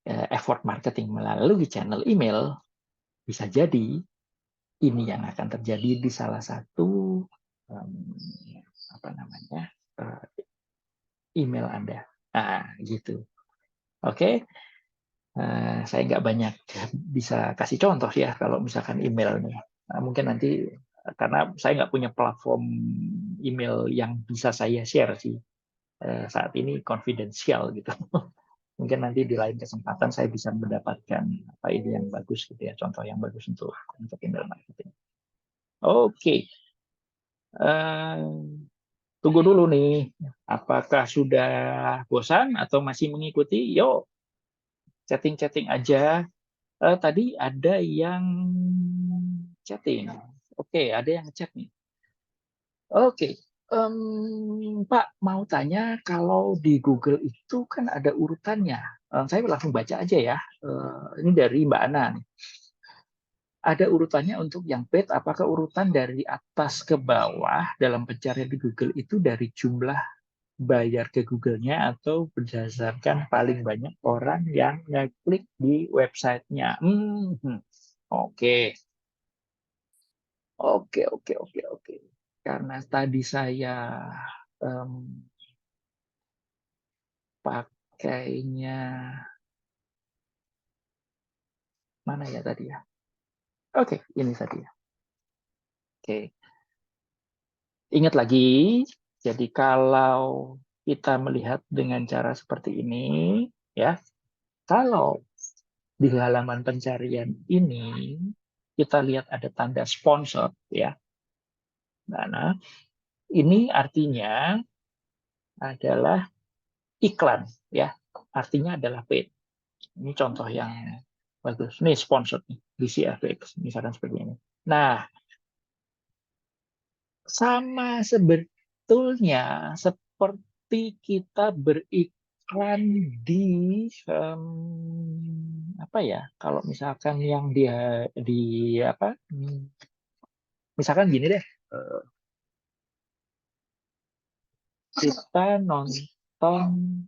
effort marketing melalui channel email, bisa jadi ini yang akan terjadi di salah satu email Anda. Nah, gitu. Oke, saya nggak banyak bisa kasih contoh ya kalau misalkan email nih. Nah, mungkin nanti karena saya nggak punya platform email yang bisa saya share sih saat ini, confidential gitu. Mungkin nanti di lain kesempatan saya bisa mendapatkan apa ide yang bagus gitu ya, contoh yang bagus untuk email marketing. Oke. tunggu dulu nih. Apakah sudah bosan atau masih mengikuti? Yuk, chatting-chatting aja. Tadi ada yang chatting. Oke, ada yang chat nih. Oke, Pak mau tanya kalau di Google itu kan ada urutannya. Saya langsung baca aja ya. Ini dari Mbak Ana nih. Ada urutannya untuk yang paid. Apakah urutan dari atas ke bawah dalam pencarian di Google itu dari jumlah bayar ke Google-nya atau berdasarkan paling banyak orang yang ngeklik di websitenya? Oke, oke. Karena tadi saya em, pakainya mana ya tadi ya? Oke, ini tadi ya. Oke, ingat lagi. Jadi kalau kita melihat dengan cara seperti ini, ya, kalau di halaman pencarian ini kita lihat ada tanda sponsor, ya. Nah, ini artinya adalah iklan, ya. Artinya adalah paid. Ini contoh yang bagus. Ini sponsor nih, DCFX, misalkan seperti ini. Nah, sama sebetulnya seperti kita beriklan di apa ya? Kalau misalkan yang dia di apa? Misalkan gini deh, kita nonton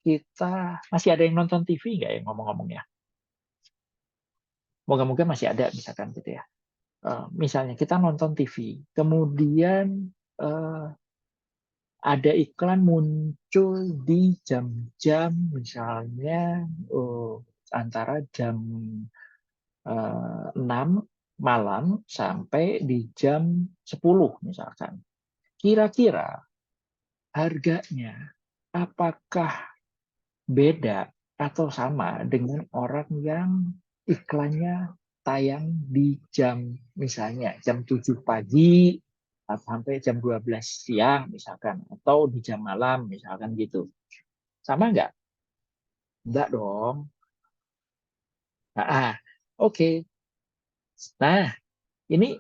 kita masih ada yang nonton TV nggak ya ngomong-ngomong ya? Moga-moga masih ada misalkan gitu ya. Misalnya kita nonton TV, kemudian ada iklan muncul di jam-jam misalnya antara jam 6 malam sampai di jam 10 misalkan. Kira-kira harganya apakah beda atau sama dengan orang yang iklannya tayang di jam misalnya jam 7 pagi sampai jam 12 siang misalkan atau di jam malam misalkan gitu. Sama nggak? Nggak dong. Nah, oke. Nah, ini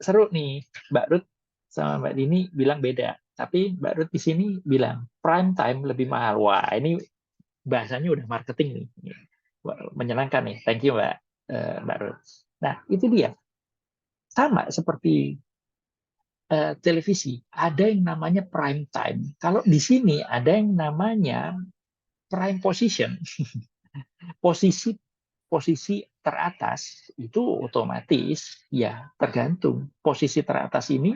seru nih. Mbak Ruth sama Mbak Dini bilang beda. Tapi Mbak Ruth di sini bilang prime time lebih mahal. Wah, ini bahasanya udah marketing nih. Menyenangkan nih. Thank you Mbak Ruth. Nah, itu dia. Sama seperti televisi, ada yang namanya prime time. Kalau di sini ada yang namanya prime position. Posisi posisi teratas itu otomatis ya tergantung. Posisi teratas ini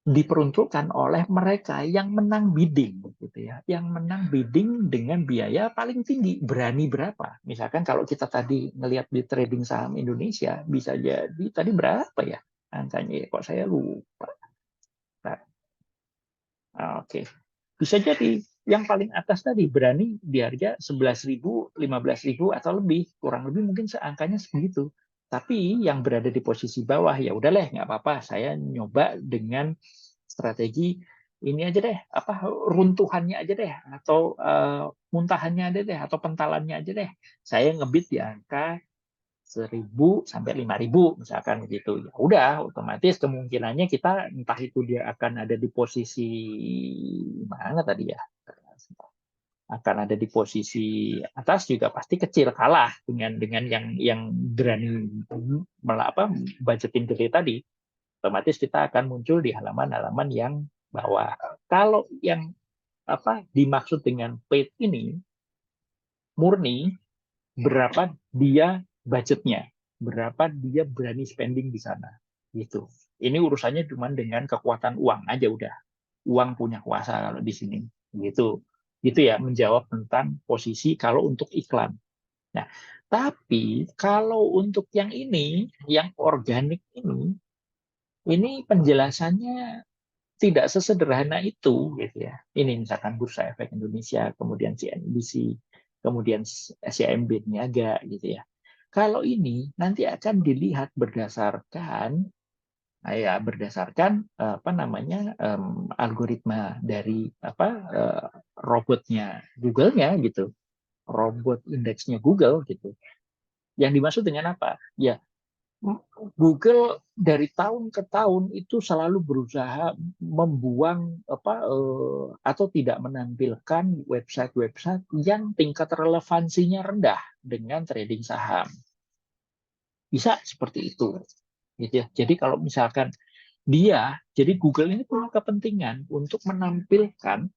diperuntukkan oleh mereka yang menang bidding gitu ya, yang menang bidding dengan biaya paling tinggi. Berani berapa? Misalkan kalau kita tadi ngelihat di trading saham Indonesia bisa jadi tadi berapa ya angkanya, kok saya lupa. Nah, oke, bisa jadi yang paling atas tadi berani di harga 11.000, 15.000 atau lebih, kurang lebih mungkin angkanya segitu. Tapi yang berada di posisi bawah ya udahlah nggak apa-apa, saya nyoba dengan strategi ini aja deh, apa runtuhannya aja deh, atau muntahannya aja deh, atau pentalannya aja deh. Saya ngebit di angka 1.000 sampai 5.000 misalkan gitu. Ya udah, otomatis kemungkinannya kita entah itu dia akan ada di posisi mana tadi ya, akan ada di posisi atas juga pasti kecil, kalah dengan yang berani budgetin gede tadi. Otomatis kita akan muncul di halaman-halaman yang bawah. Kalau yang dimaksud dengan paid ini murni berapa dia budgetnya, berapa dia berani spending di sana, gitu. Ini urusannya cuma dengan kekuatan uang aja udah. Uang punya kuasa kalau di sini, gitu. Gitu ya, menjawab tentang posisi kalau untuk iklan. Nah, tapi kalau untuk yang ini, yang organik ini penjelasannya tidak sesederhana itu, gitu ya. Ini misalkan Bursa Efek Indonesia, kemudian CNBC, kemudian CIMB Niaga, gitu ya. Kalau ini nanti akan dilihat berdasarkan apa namanya algoritma dari robotnya Google-nya gitu, robot indeksnya Google gitu. Yang dimaksud dengan apa? Ya, Google dari tahun ke tahun itu selalu berusaha membuang atau tidak menampilkan website-website yang tingkat relevansinya rendah dengan trading saham. Bisa seperti itu, gitu ya. Jadi kalau misalkan jadi Google ini punya kepentingan untuk menampilkan,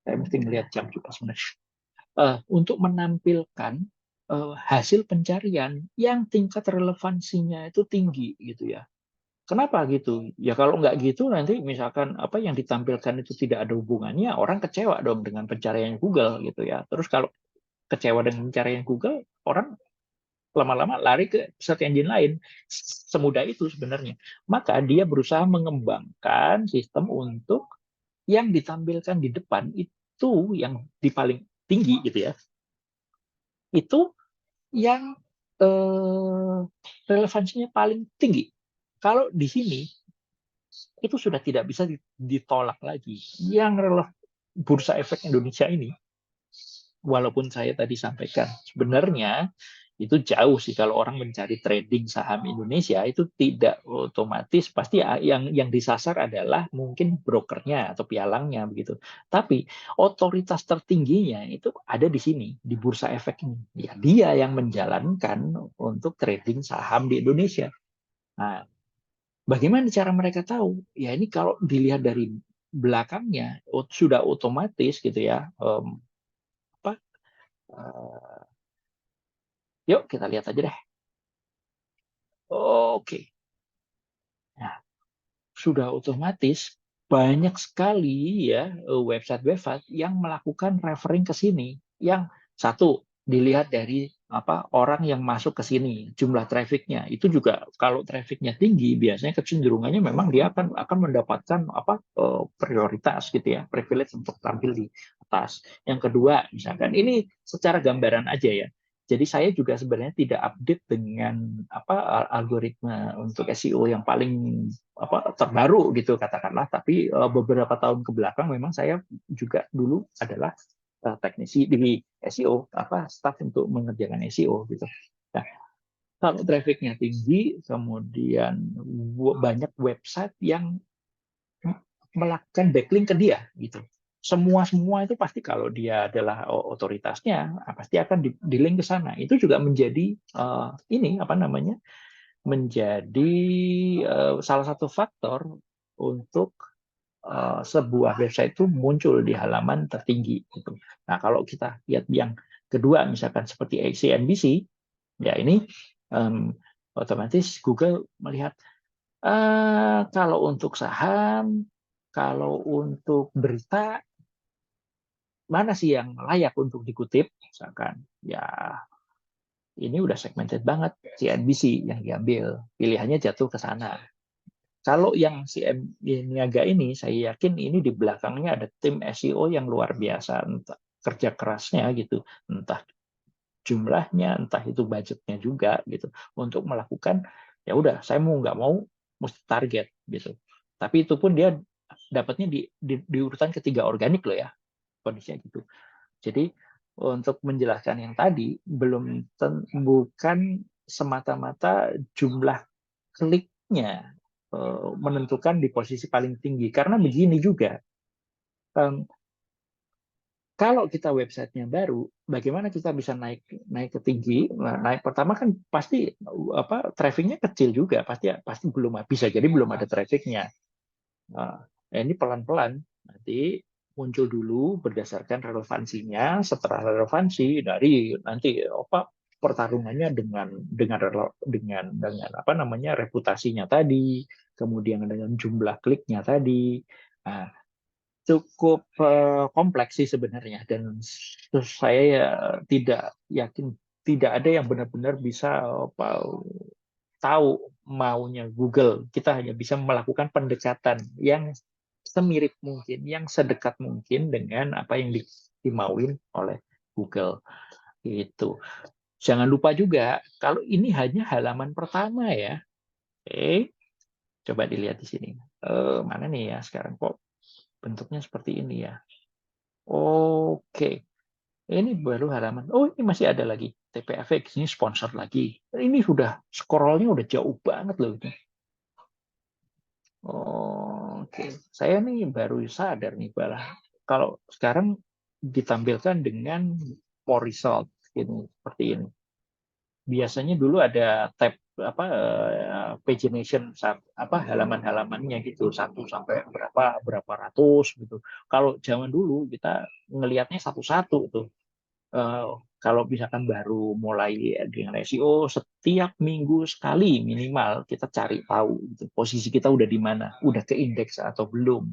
saya mesti melihat jam juga sebenarnya, untuk menampilkan hasil pencarian yang tingkat relevansinya itu tinggi, gitu ya. Kenapa gitu? Ya kalau nggak gitu nanti misalkan apa yang ditampilkan itu tidak ada hubungannya, orang kecewa dong dengan pencarian Google gitu ya. Terus kalau kecewa dengan pencarian Google, orang lama-lama lari ke search engine lain. Semudah itu sebenarnya. Maka dia berusaha mengembangkan sistem untuk yang ditampilkan di depan itu yang di paling tinggi gitu ya. Itu yang relevansinya paling tinggi. Kalau di sini itu sudah tidak bisa ditolak lagi. Yang Bursa Efek Indonesia ini, walaupun saya tadi sampaikan sebenarnya itu jauh sih kalau orang mencari trading saham Indonesia itu tidak otomatis pasti yang disasar adalah mungkin brokernya atau pialangnya begitu. Tapi otoritas tertingginya itu ada di sini di Bursa Efek ini. Ya, dia yang menjalankan untuk trading saham di Indonesia. Nah, bagaimana cara mereka tahu? Ya ini kalau dilihat dari belakangnya sudah otomatis gitu ya. Apa? Uh, Yuk kita lihat aja deh. Oke. Nah, sudah otomatis banyak sekali ya website-website yang melakukan referring ke sini. Yang satu dilihat dari apa orang yang masuk ke sini, jumlah trafficnya itu juga kalau trafficnya tinggi biasanya kecenderungannya memang dia akan mendapatkan prioritas gitu ya, privilege untuk tampil di atas. Yang kedua misalkan ini secara gambaran aja ya. Jadi saya juga sebenarnya tidak update dengan apa algoritma untuk SEO yang paling terbaru gitu katakanlah, tapi beberapa tahun ke belakang memang saya juga dulu adalah teknisi di SEO, staff untuk mengerjakan SEO gitu. Nah, kalau trafficnya tinggi, kemudian banyak website yang melakukan backlink ke dia gitu. Semua itu pasti kalau dia adalah otoritasnya pasti akan di link ke sana. Itu juga menjadi ini apa namanya? Menjadi salah satu faktor untuk sebuah website itu muncul di halaman tertinggi gitu. Nah, kalau kita lihat yang kedua misalkan seperti CNBC, ya ini otomatis Google melihat kalau untuk saham, kalau untuk berita mana sih yang layak untuk dikutip, misalkan ya ini udah segmented banget CNBC yang diambil, pilihannya jatuh ke sana. Kalau yang CM Niaga ini, saya yakin ini di belakangnya ada tim SEO yang luar biasa, entah kerja kerasnya gitu, entah jumlahnya, entah itu budgetnya juga gitu, untuk melakukan ya udah saya mau nggak mau mesti target gitu. Tapi itu pun dia dapatnya di urutan ketiga organik loh ya kondisinya gitu. Jadi untuk menjelaskan yang tadi bukan semata-mata jumlah kliknya menentukan di posisi paling tinggi. Karena begini juga, kalau kita websitenya baru, bagaimana kita bisa naik naik ke tinggi? Nah, naik pertama kan pasti trafficnya kecil juga, pasti belum bisa jadi belum ada trafficnya. Nah, ini pelan-pelan nanti muncul dulu berdasarkan relevansinya. Setelah relevansi dari nanti pertarungannya dengan apa namanya reputasinya tadi, kemudian dengan jumlah kliknya tadi. Nah, cukup kompleks sih sebenarnya dan saya ya tidak yakin tidak ada yang benar-benar bisa tahu maunya Google. Kita hanya bisa melakukan pendekatan yang semirip mungkin, yang sedekat mungkin dengan apa yang dimauin oleh Google. Itu. Jangan lupa juga, kalau ini hanya halaman pertama ya. Oke, coba dilihat di sini. Mana nih ya sekarang kok bentuknya seperti ini ya. Oke, ini baru halaman. Oh, ini masih ada lagi. TPFX ini sponsor lagi. Ini sudah scrollnya udah jauh banget loh. Oke, saya nih baru sadar nih Bala. Kalau sekarang ditampilkan dengan more result ini seperti ini. Biasanya dulu ada tab apa pagination apa halaman-halamannya gitu 1 sampai berapa ratus gitu. Kalau zaman dulu kita ngelihatnya satu-satu tuh. Eh, Kalau misalkan baru mulai dengan SEO, setiap minggu sekali minimal kita cari tahu gitu, posisi kita udah di mana, udah ke indeks atau belum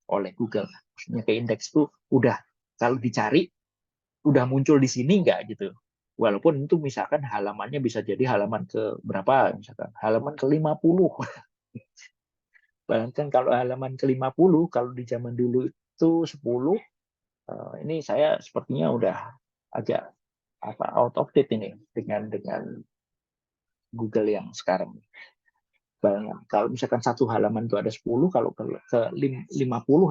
oleh Google. Maksudnya ke indeks itu udah, kalau dicari udah muncul di sini nggak gitu. Walaupun itu misalkan halamannya bisa jadi halaman ke berapa, misalkan halaman ke 50. Bayangkan kalau halaman ke 50, kalau di zaman dulu itu 10, ini saya sepertinya udah agak apa out of date ini dengan Google yang sekarang. Bayangkan kalau misalkan satu halaman itu ada 10, kalau ke 50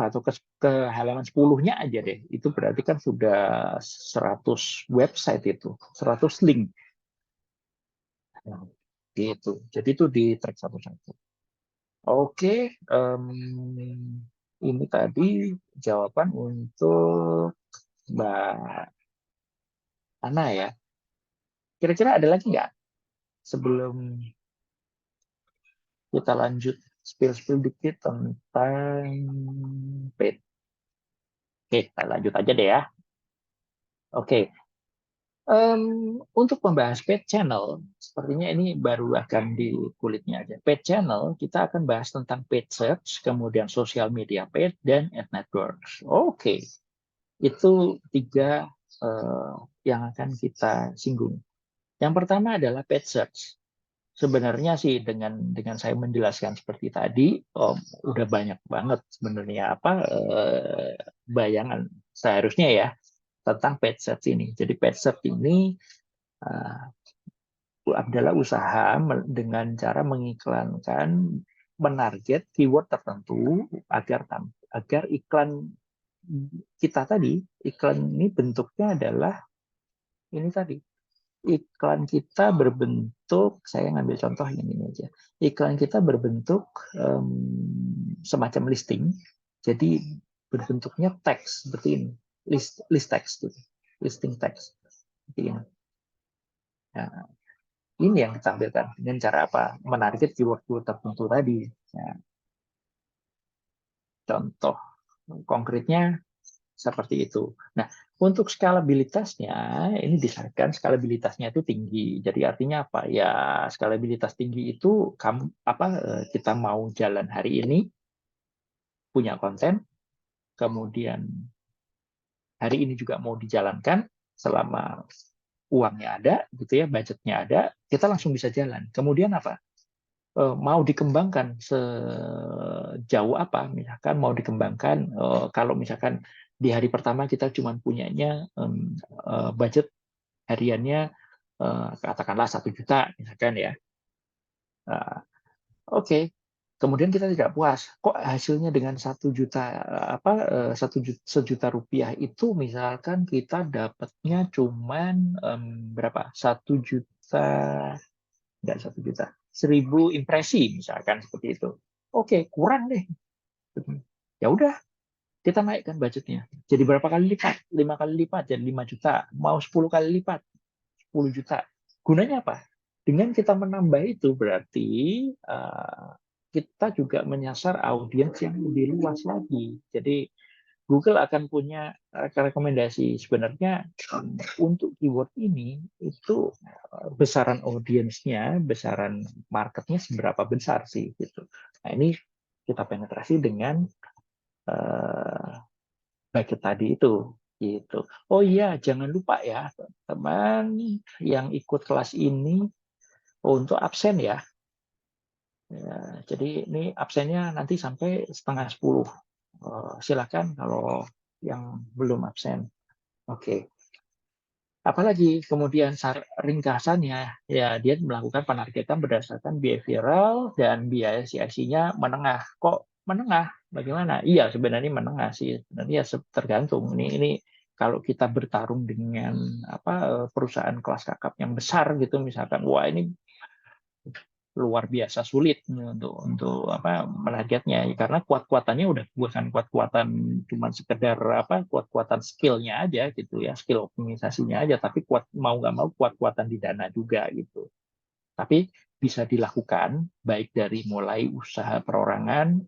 atau ke halaman 10-nya aja deh, itu berarti kan sudah 100 website itu, 100 link. Nah, gitu. Jadi itu di track satu-satu. Oke, ini tadi jawaban untuk Mbak Ana ya. Kira-kira ada lagi nggak sebelum kita lanjut spill-spill dikit tentang paid? Oke, kita lanjut aja deh ya. Oke, untuk membahas paid channel, sepertinya ini baru akan di kulitnya aja. Paid channel, kita akan bahas tentang paid search, kemudian social media paid, dan ad networks. Oke, itu tiga yang akan kita singgung. Yang pertama adalah paid search. Sebenarnya sih dengan saya menjelaskan seperti tadi, udah banyak banget sebenarnya apa bayangan seharusnya ya tentang paid search ini. Jadi paid search ini uh, adalah usaha dengan cara mengiklankan menarget keyword tertentu agar iklan kita tadi, iklan ini bentuknya adalah ini tadi. Iklan kita berbentuk, saya ngambil contoh yang ini aja. Iklan kita berbentuk semacam listing, jadi berbentuknya teks seperti ini, list text, gitu. Listing text seperti ini. Nah, ini yang ditampilkan dengan cara apa? Menarget keyword-keyword tertentu tadi. Nah, contoh konkretnya seperti itu. Nah, untuk skalabilitasnya, ini disarankan skalabilitasnya itu tinggi. Jadi artinya apa? Ya, skalabilitas tinggi itu kita mau jalan hari ini, punya konten, kemudian hari ini juga mau dijalankan selama uangnya ada, gitu ya, budgetnya ada, kita langsung bisa jalan. Kemudian apa? Mau dikembangkan sejauh apa, misalkan mau dikembangkan kalau misalkan di hari pertama kita cuma punyanya budget hariannya katakanlah 1 juta misalkan ya. Oke, kemudian kita tidak puas, kok hasilnya dengan 1 juta sejuta rupiah itu misalkan kita dapatnya cuman berapa, 1 juta, enggak 1 juta, 1.000 impresi misalkan seperti itu. Oke, kurang deh. Ya udah, kita naikkan budgetnya. Jadi berapa kali lipat? 5 kali lipat, jadi 5 juta. Mau 10 kali lipat, 10 juta. Gunanya apa? Dengan kita menambah itu berarti kita juga menyasar audiens yang lebih luas lagi. Jadi Google akan punya rekomendasi sebenarnya untuk keyword ini itu besaran audiensnya, besaran marketnya seberapa besar sih gitu. Nah ini kita penetrasi dengan budget tadi itu gitu. Oh iya, jangan lupa ya teman yang ikut kelas ini untuk absen ya. Ya, jadi ini absennya nanti sampai 9:30. Silakan kalau yang belum absen. Oke. Apalagi kemudian ringkasannya, ya dia melakukan penargetan berdasarkan behavioral dan biaya CIC-nya menengah. Kok menengah? Bagaimana? Iya, sebenarnya menengah sih. Sebenarnya tergantung. Ini kalau kita bertarung dengan perusahaan kelas kakap yang besar gitu, misalkan, wah ini luar biasa sulit untuk menargetnya, karena kuat-kuatannya udah bukan kuat-kuatan cuma sekedar kuat-kuatan skillnya aja gitu ya, skill optimisasinya aja, tapi mau nggak mau kuat-kuatan di dana juga gitu. Tapi bisa dilakukan baik dari mulai usaha perorangan,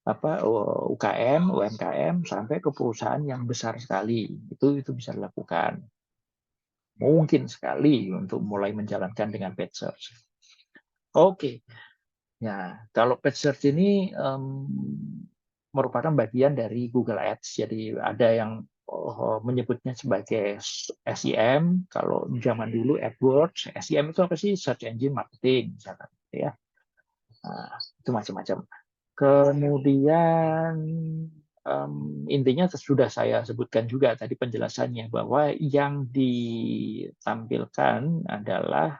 UKM, UMKM sampai ke perusahaan yang besar sekali, itu bisa dilakukan. Mungkin sekali untuk mulai menjalankan dengan paid search. Oke. Ya, kalau paid search ini merupakan bagian dari Google Ads. Jadi ada yang menyebutnya sebagai SEM. Kalau zaman dulu AdWords, SEM itu apa sih? Search Engine Marketing, misalkan. Ya, nah, itu macam-macam. Kemudian intinya sudah saya sebutkan juga tadi penjelasannya, bahwa yang ditampilkan adalah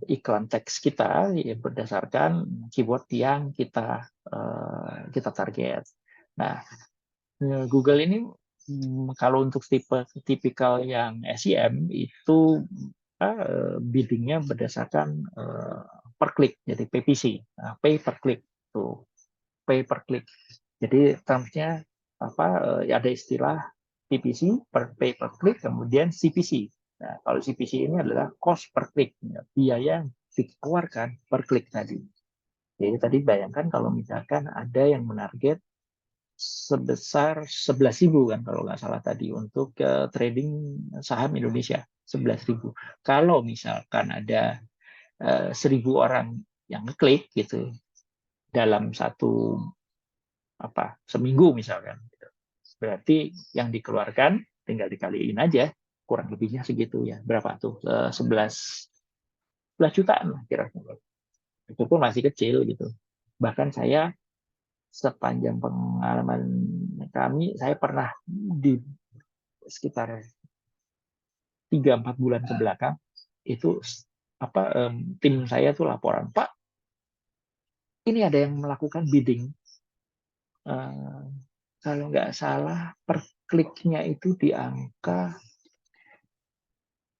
iklan teks kita ya, berdasarkan keyword yang kita target. Nah, Google ini kalau untuk tipikal yang SEM itu biddingnya berdasarkan per klik, jadi PPC, pay per click tuh, pay per click. Jadi termsnya ada istilah PPC, pay per click, kemudian CPC. Nah, kalau CPC ini adalah cost per click, biaya yang dikeluarkan per klik tadi. Jadi tadi bayangkan kalau misalkan ada yang menarget sebesar 11.000 kan kalau nggak salah tadi untuk trading saham Indonesia, 11.000. Kalau misalkan ada 1.000 orang yang ngeklik gitu dalam seminggu misalkan, berarti yang dikeluarkan tinggal dikaliin aja, kurang lebihnya segitu ya. Berapa tuh? 11 jutaan lah kira-kira. Itu pun masih kecil gitu. Bahkan saya sepanjang pengalaman kami, saya pernah di sekitar 3-4 bulan ke belakang itu tim saya tuh laporan, Pak, ini ada yang melakukan bidding. Kalau nggak salah per kliknya itu di angka,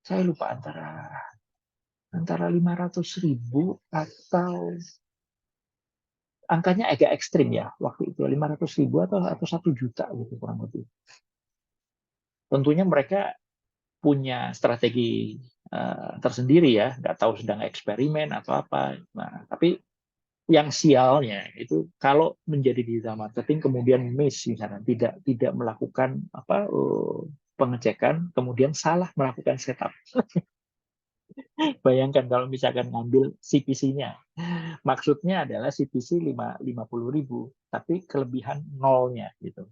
saya lupa, antara 500.000 atau angkanya agak ekstrim ya waktu itu, 500.000 atau 1 juta gitu kurang lebih. Tentunya mereka punya strategi tersendiri ya, nggak tahu sedang eksperimen atau apa. Nah, tapi yang sialnya itu kalau menjadi digital marketing kemudian miss, misalnya tidak melakukan pengecekan, kemudian salah melakukan setup. Bayangkan kalau misalkan ngambil CPC-nya. Maksudnya adalah CPC 50.000, tapi kelebihan nolnya gitu.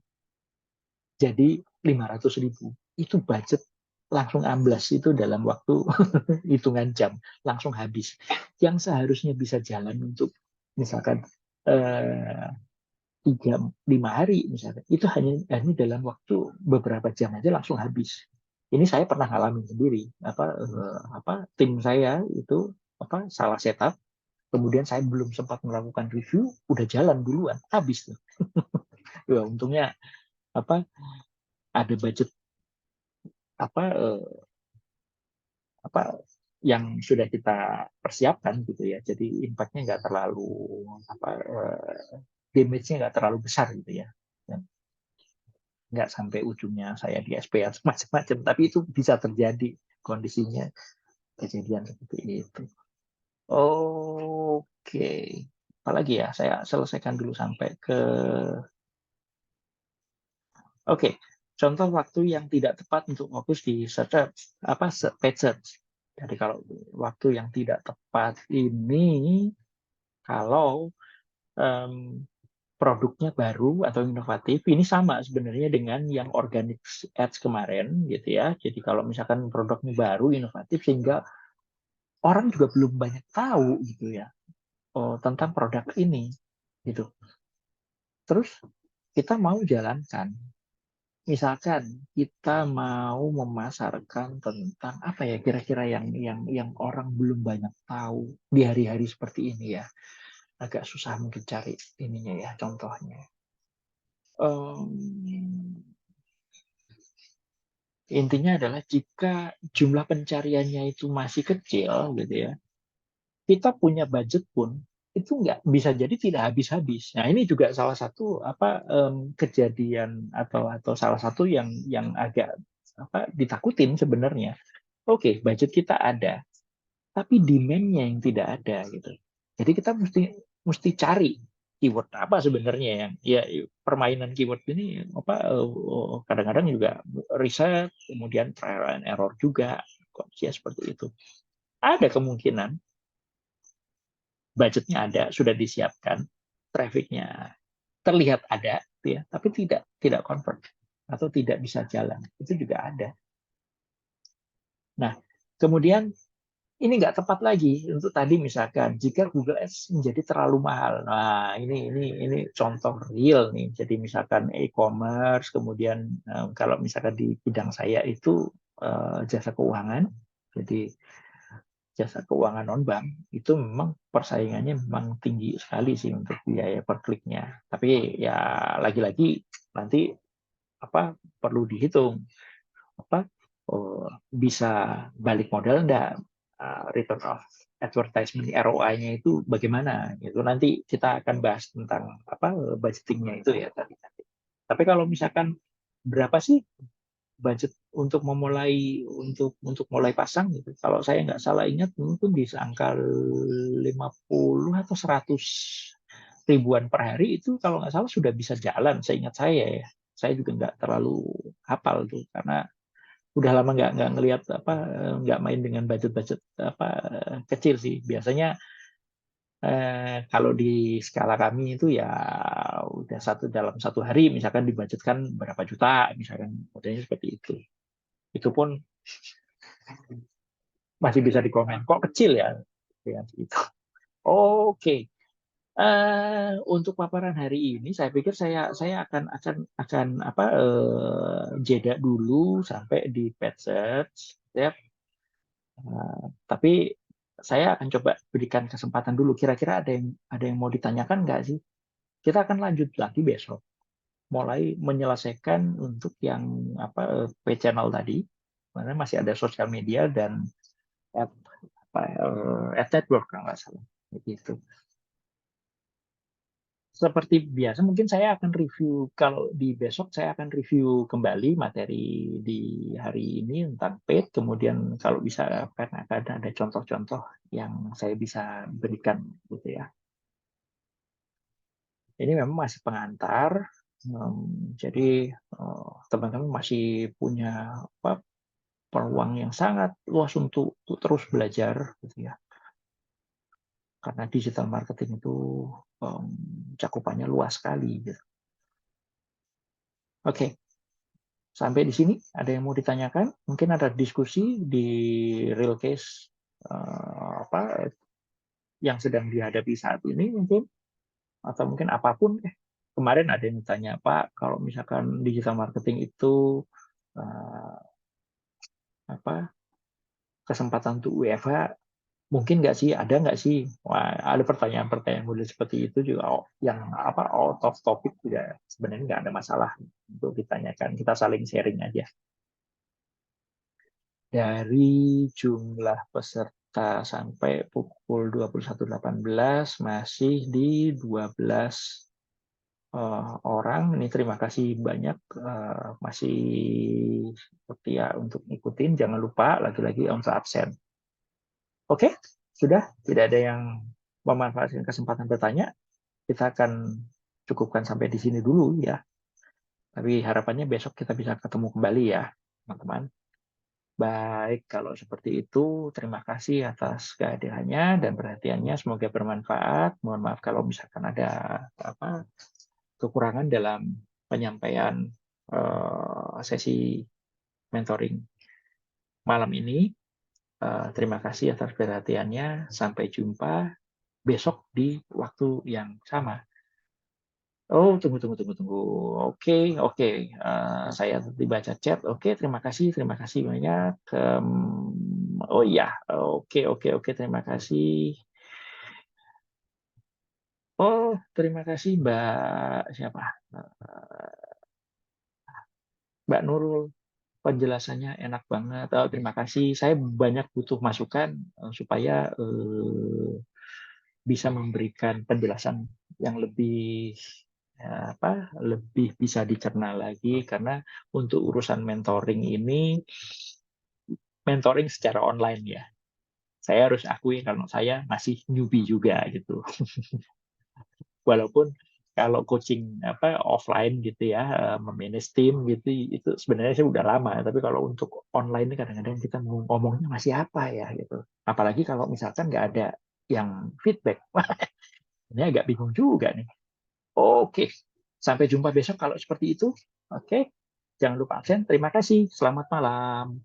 Jadi 500.000. Itu budget langsung amblas itu dalam waktu hitungan jam, langsung habis. Yang seharusnya bisa jalan untuk misalkan 3-5 hari misalnya, itu hanya dalam waktu beberapa jam aja langsung habis. Ini saya pernah ngalamin sendiri. Tim saya itu salah setup, kemudian saya belum sempat melakukan review, udah jalan duluan, habis tuh. Ya, untungnya ada budget apa eh, yang sudah kita persiapkan gitu ya. Jadi impact-nya nggak terlalu damage-nya nggak terlalu besar gitu ya. Nggak sampai ujungnya saya di SPA macam-macam, tapi itu bisa terjadi kondisinya, kejadian seperti itu. Oke, apalagi ya, saya selesaikan dulu sampai ke oke. Contoh waktu yang tidak tepat untuk fokus di search, paid search. Jadi kalau waktu yang tidak tepat ini, kalau produknya baru atau inovatif, ini sama sebenarnya dengan yang organic ads kemarin gitu ya. Jadi kalau misalkan produknya baru, inovatif, sehingga orang juga belum banyak tahu gitu ya tentang produk ini gitu. Terus kita mau jalankan. misalkan kita mau memasarkan tentang apa ya kira-kira yang orang belum banyak tahu di hari-hari seperti ini ya. Agak susah mungkin cari ininya ya contohnya. Em, intinya adalah jika jumlah pencariannya itu masih kecil gitu ya, kita punya budget pun itu nggak bisa jadi tidak habis-habis. Nah ini juga salah satu kejadian atau salah satu yang agak ditakutin sebenarnya. Oke, budget kita ada, tapi demand-nya yang tidak ada gitu. Jadi kita mesti cari keyword apa sebenarnya yang ya permainan keyword ini kadang-kadang juga riset, kemudian trial and error juga, ya seperti itu. Ada kemungkinan budgetnya ada, sudah disiapkan, trafficnya terlihat ada, ya, tapi tidak convert atau tidak bisa jalan. Itu juga ada. Nah, kemudian ini nggak tepat lagi untuk tadi misalkan jika Google Ads menjadi terlalu mahal. Nah, ini contoh real nih. Jadi misalkan e-commerce, kemudian kalau misalkan di bidang saya itu jasa keuangan. Jadi jasa keuangan non-bank itu memang persaingannya memang tinggi sekali sih untuk biaya per kliknya. Tapi ya lagi-lagi nanti perlu dihitung apa bisa balik modal enggak, return of advertisement ROI-nya itu bagaimana, itu nanti kita akan bahas tentang budgetingnya itu ya tadi. Tapi kalau misalkan berapa sih budget untuk untuk mulai pasang gitu, kalau saya nggak salah ingat mungkin bisa angka 50 atau 100 ribuan per hari, itu kalau nggak salah sudah bisa jalan seingat saya ya. Saya juga nggak terlalu hafal tuh karena udah lama nggak ngelihat nggak main dengan budget-budget kecil sih. Biasanya kalau di skala kami itu ya udah dalam satu hari misalkan dibudgetkan berapa juta misalkan modelnya seperti itu. Itu pun masih bisa dikomen kok kecil ya. Ya gitu. Oke. Untuk paparan hari ini saya pikir saya akan jeda dulu sampai di pet search ya. Tapi saya akan coba berikan kesempatan dulu. Kira-kira ada yang mau ditanyakan nggak sih? Kita akan lanjut lagi besok, mulai menyelesaikan untuk yang pay channel tadi, mana masih ada sosial media dan ad, ad network kalau nggak salah, begitu. Seperti biasa, mungkin saya akan review kalau di besok saya akan review kembali materi di hari ini tentang paid. Kemudian kalau bisa karena ada contoh-contoh yang saya bisa berikan gitu ya. Ini memang masih pengantar, jadi teman-teman masih punya peluang yang sangat luas untuk terus belajar gitu ya. Karena digital marketing itu cakupannya luas sekali gitu. Oke. Sampai di sini ada yang mau ditanyakan? Mungkin ada diskusi di real case yang sedang dihadapi saat ini mungkin, atau mungkin apapun. Kemarin ada yang tanya, Pak, kalau misalkan digital marketing itu uh, kesempatan untuk WFH mungkin nggak sih, ada nggak sih? Wah, ada pertanyaan-pertanyaan model seperti itu juga yang out of topic juga sebenarnya nggak ada masalah untuk ditanyakan. Kita saling sharing aja. Dari jumlah peserta sampai pukul 21.18 masih di 12 orang. Ini terima kasih banyak masih setia untuk ngikutin. Jangan lupa lagi-lagi untuk absen. Oke, sudah tidak ada yang memanfaatkan kesempatan bertanya. Kita akan cukupkan sampai di sini dulu ya. Tapi harapannya besok kita bisa ketemu kembali ya, teman-teman. Baik, kalau seperti itu, terima kasih atas kehadirannya dan perhatiannya. Semoga bermanfaat. Mohon maaf kalau misalkan ada kekurangan dalam penyampaian sesi mentoring malam ini. Terima kasih atas perhatiannya. Sampai jumpa besok di waktu yang sama. Oh, tunggu, tunggu, tunggu, tunggu. Oke, oke. Saya dibaca chat. Oke, terima kasih banyak. Oh iya, oke, oke, oke. Terima kasih. Oh, terima kasih Mbak siapa? Mbak Nurul. Penjelasannya enak banget. Oh, terima kasih. Saya banyak butuh masukan supaya bisa memberikan penjelasan yang lebih lebih bisa dicerna lagi karena untuk urusan mentoring ini mentoring secara online ya. Saya harus akui kalau saya masih newbie juga gitu. Walaupun kalau coaching offline gitu ya, memanage tim gitu itu sebenarnya saya udah lama, tapi kalau untuk online ini kadang-kadang kita mau ngomongnya masih apa ya gitu. Apalagi kalau misalkan nggak ada yang feedback. Wah, ini agak bingung juga nih. Oke, sampai jumpa besok kalau seperti itu. Oke, jangan lupa absen. Terima kasih. Selamat malam.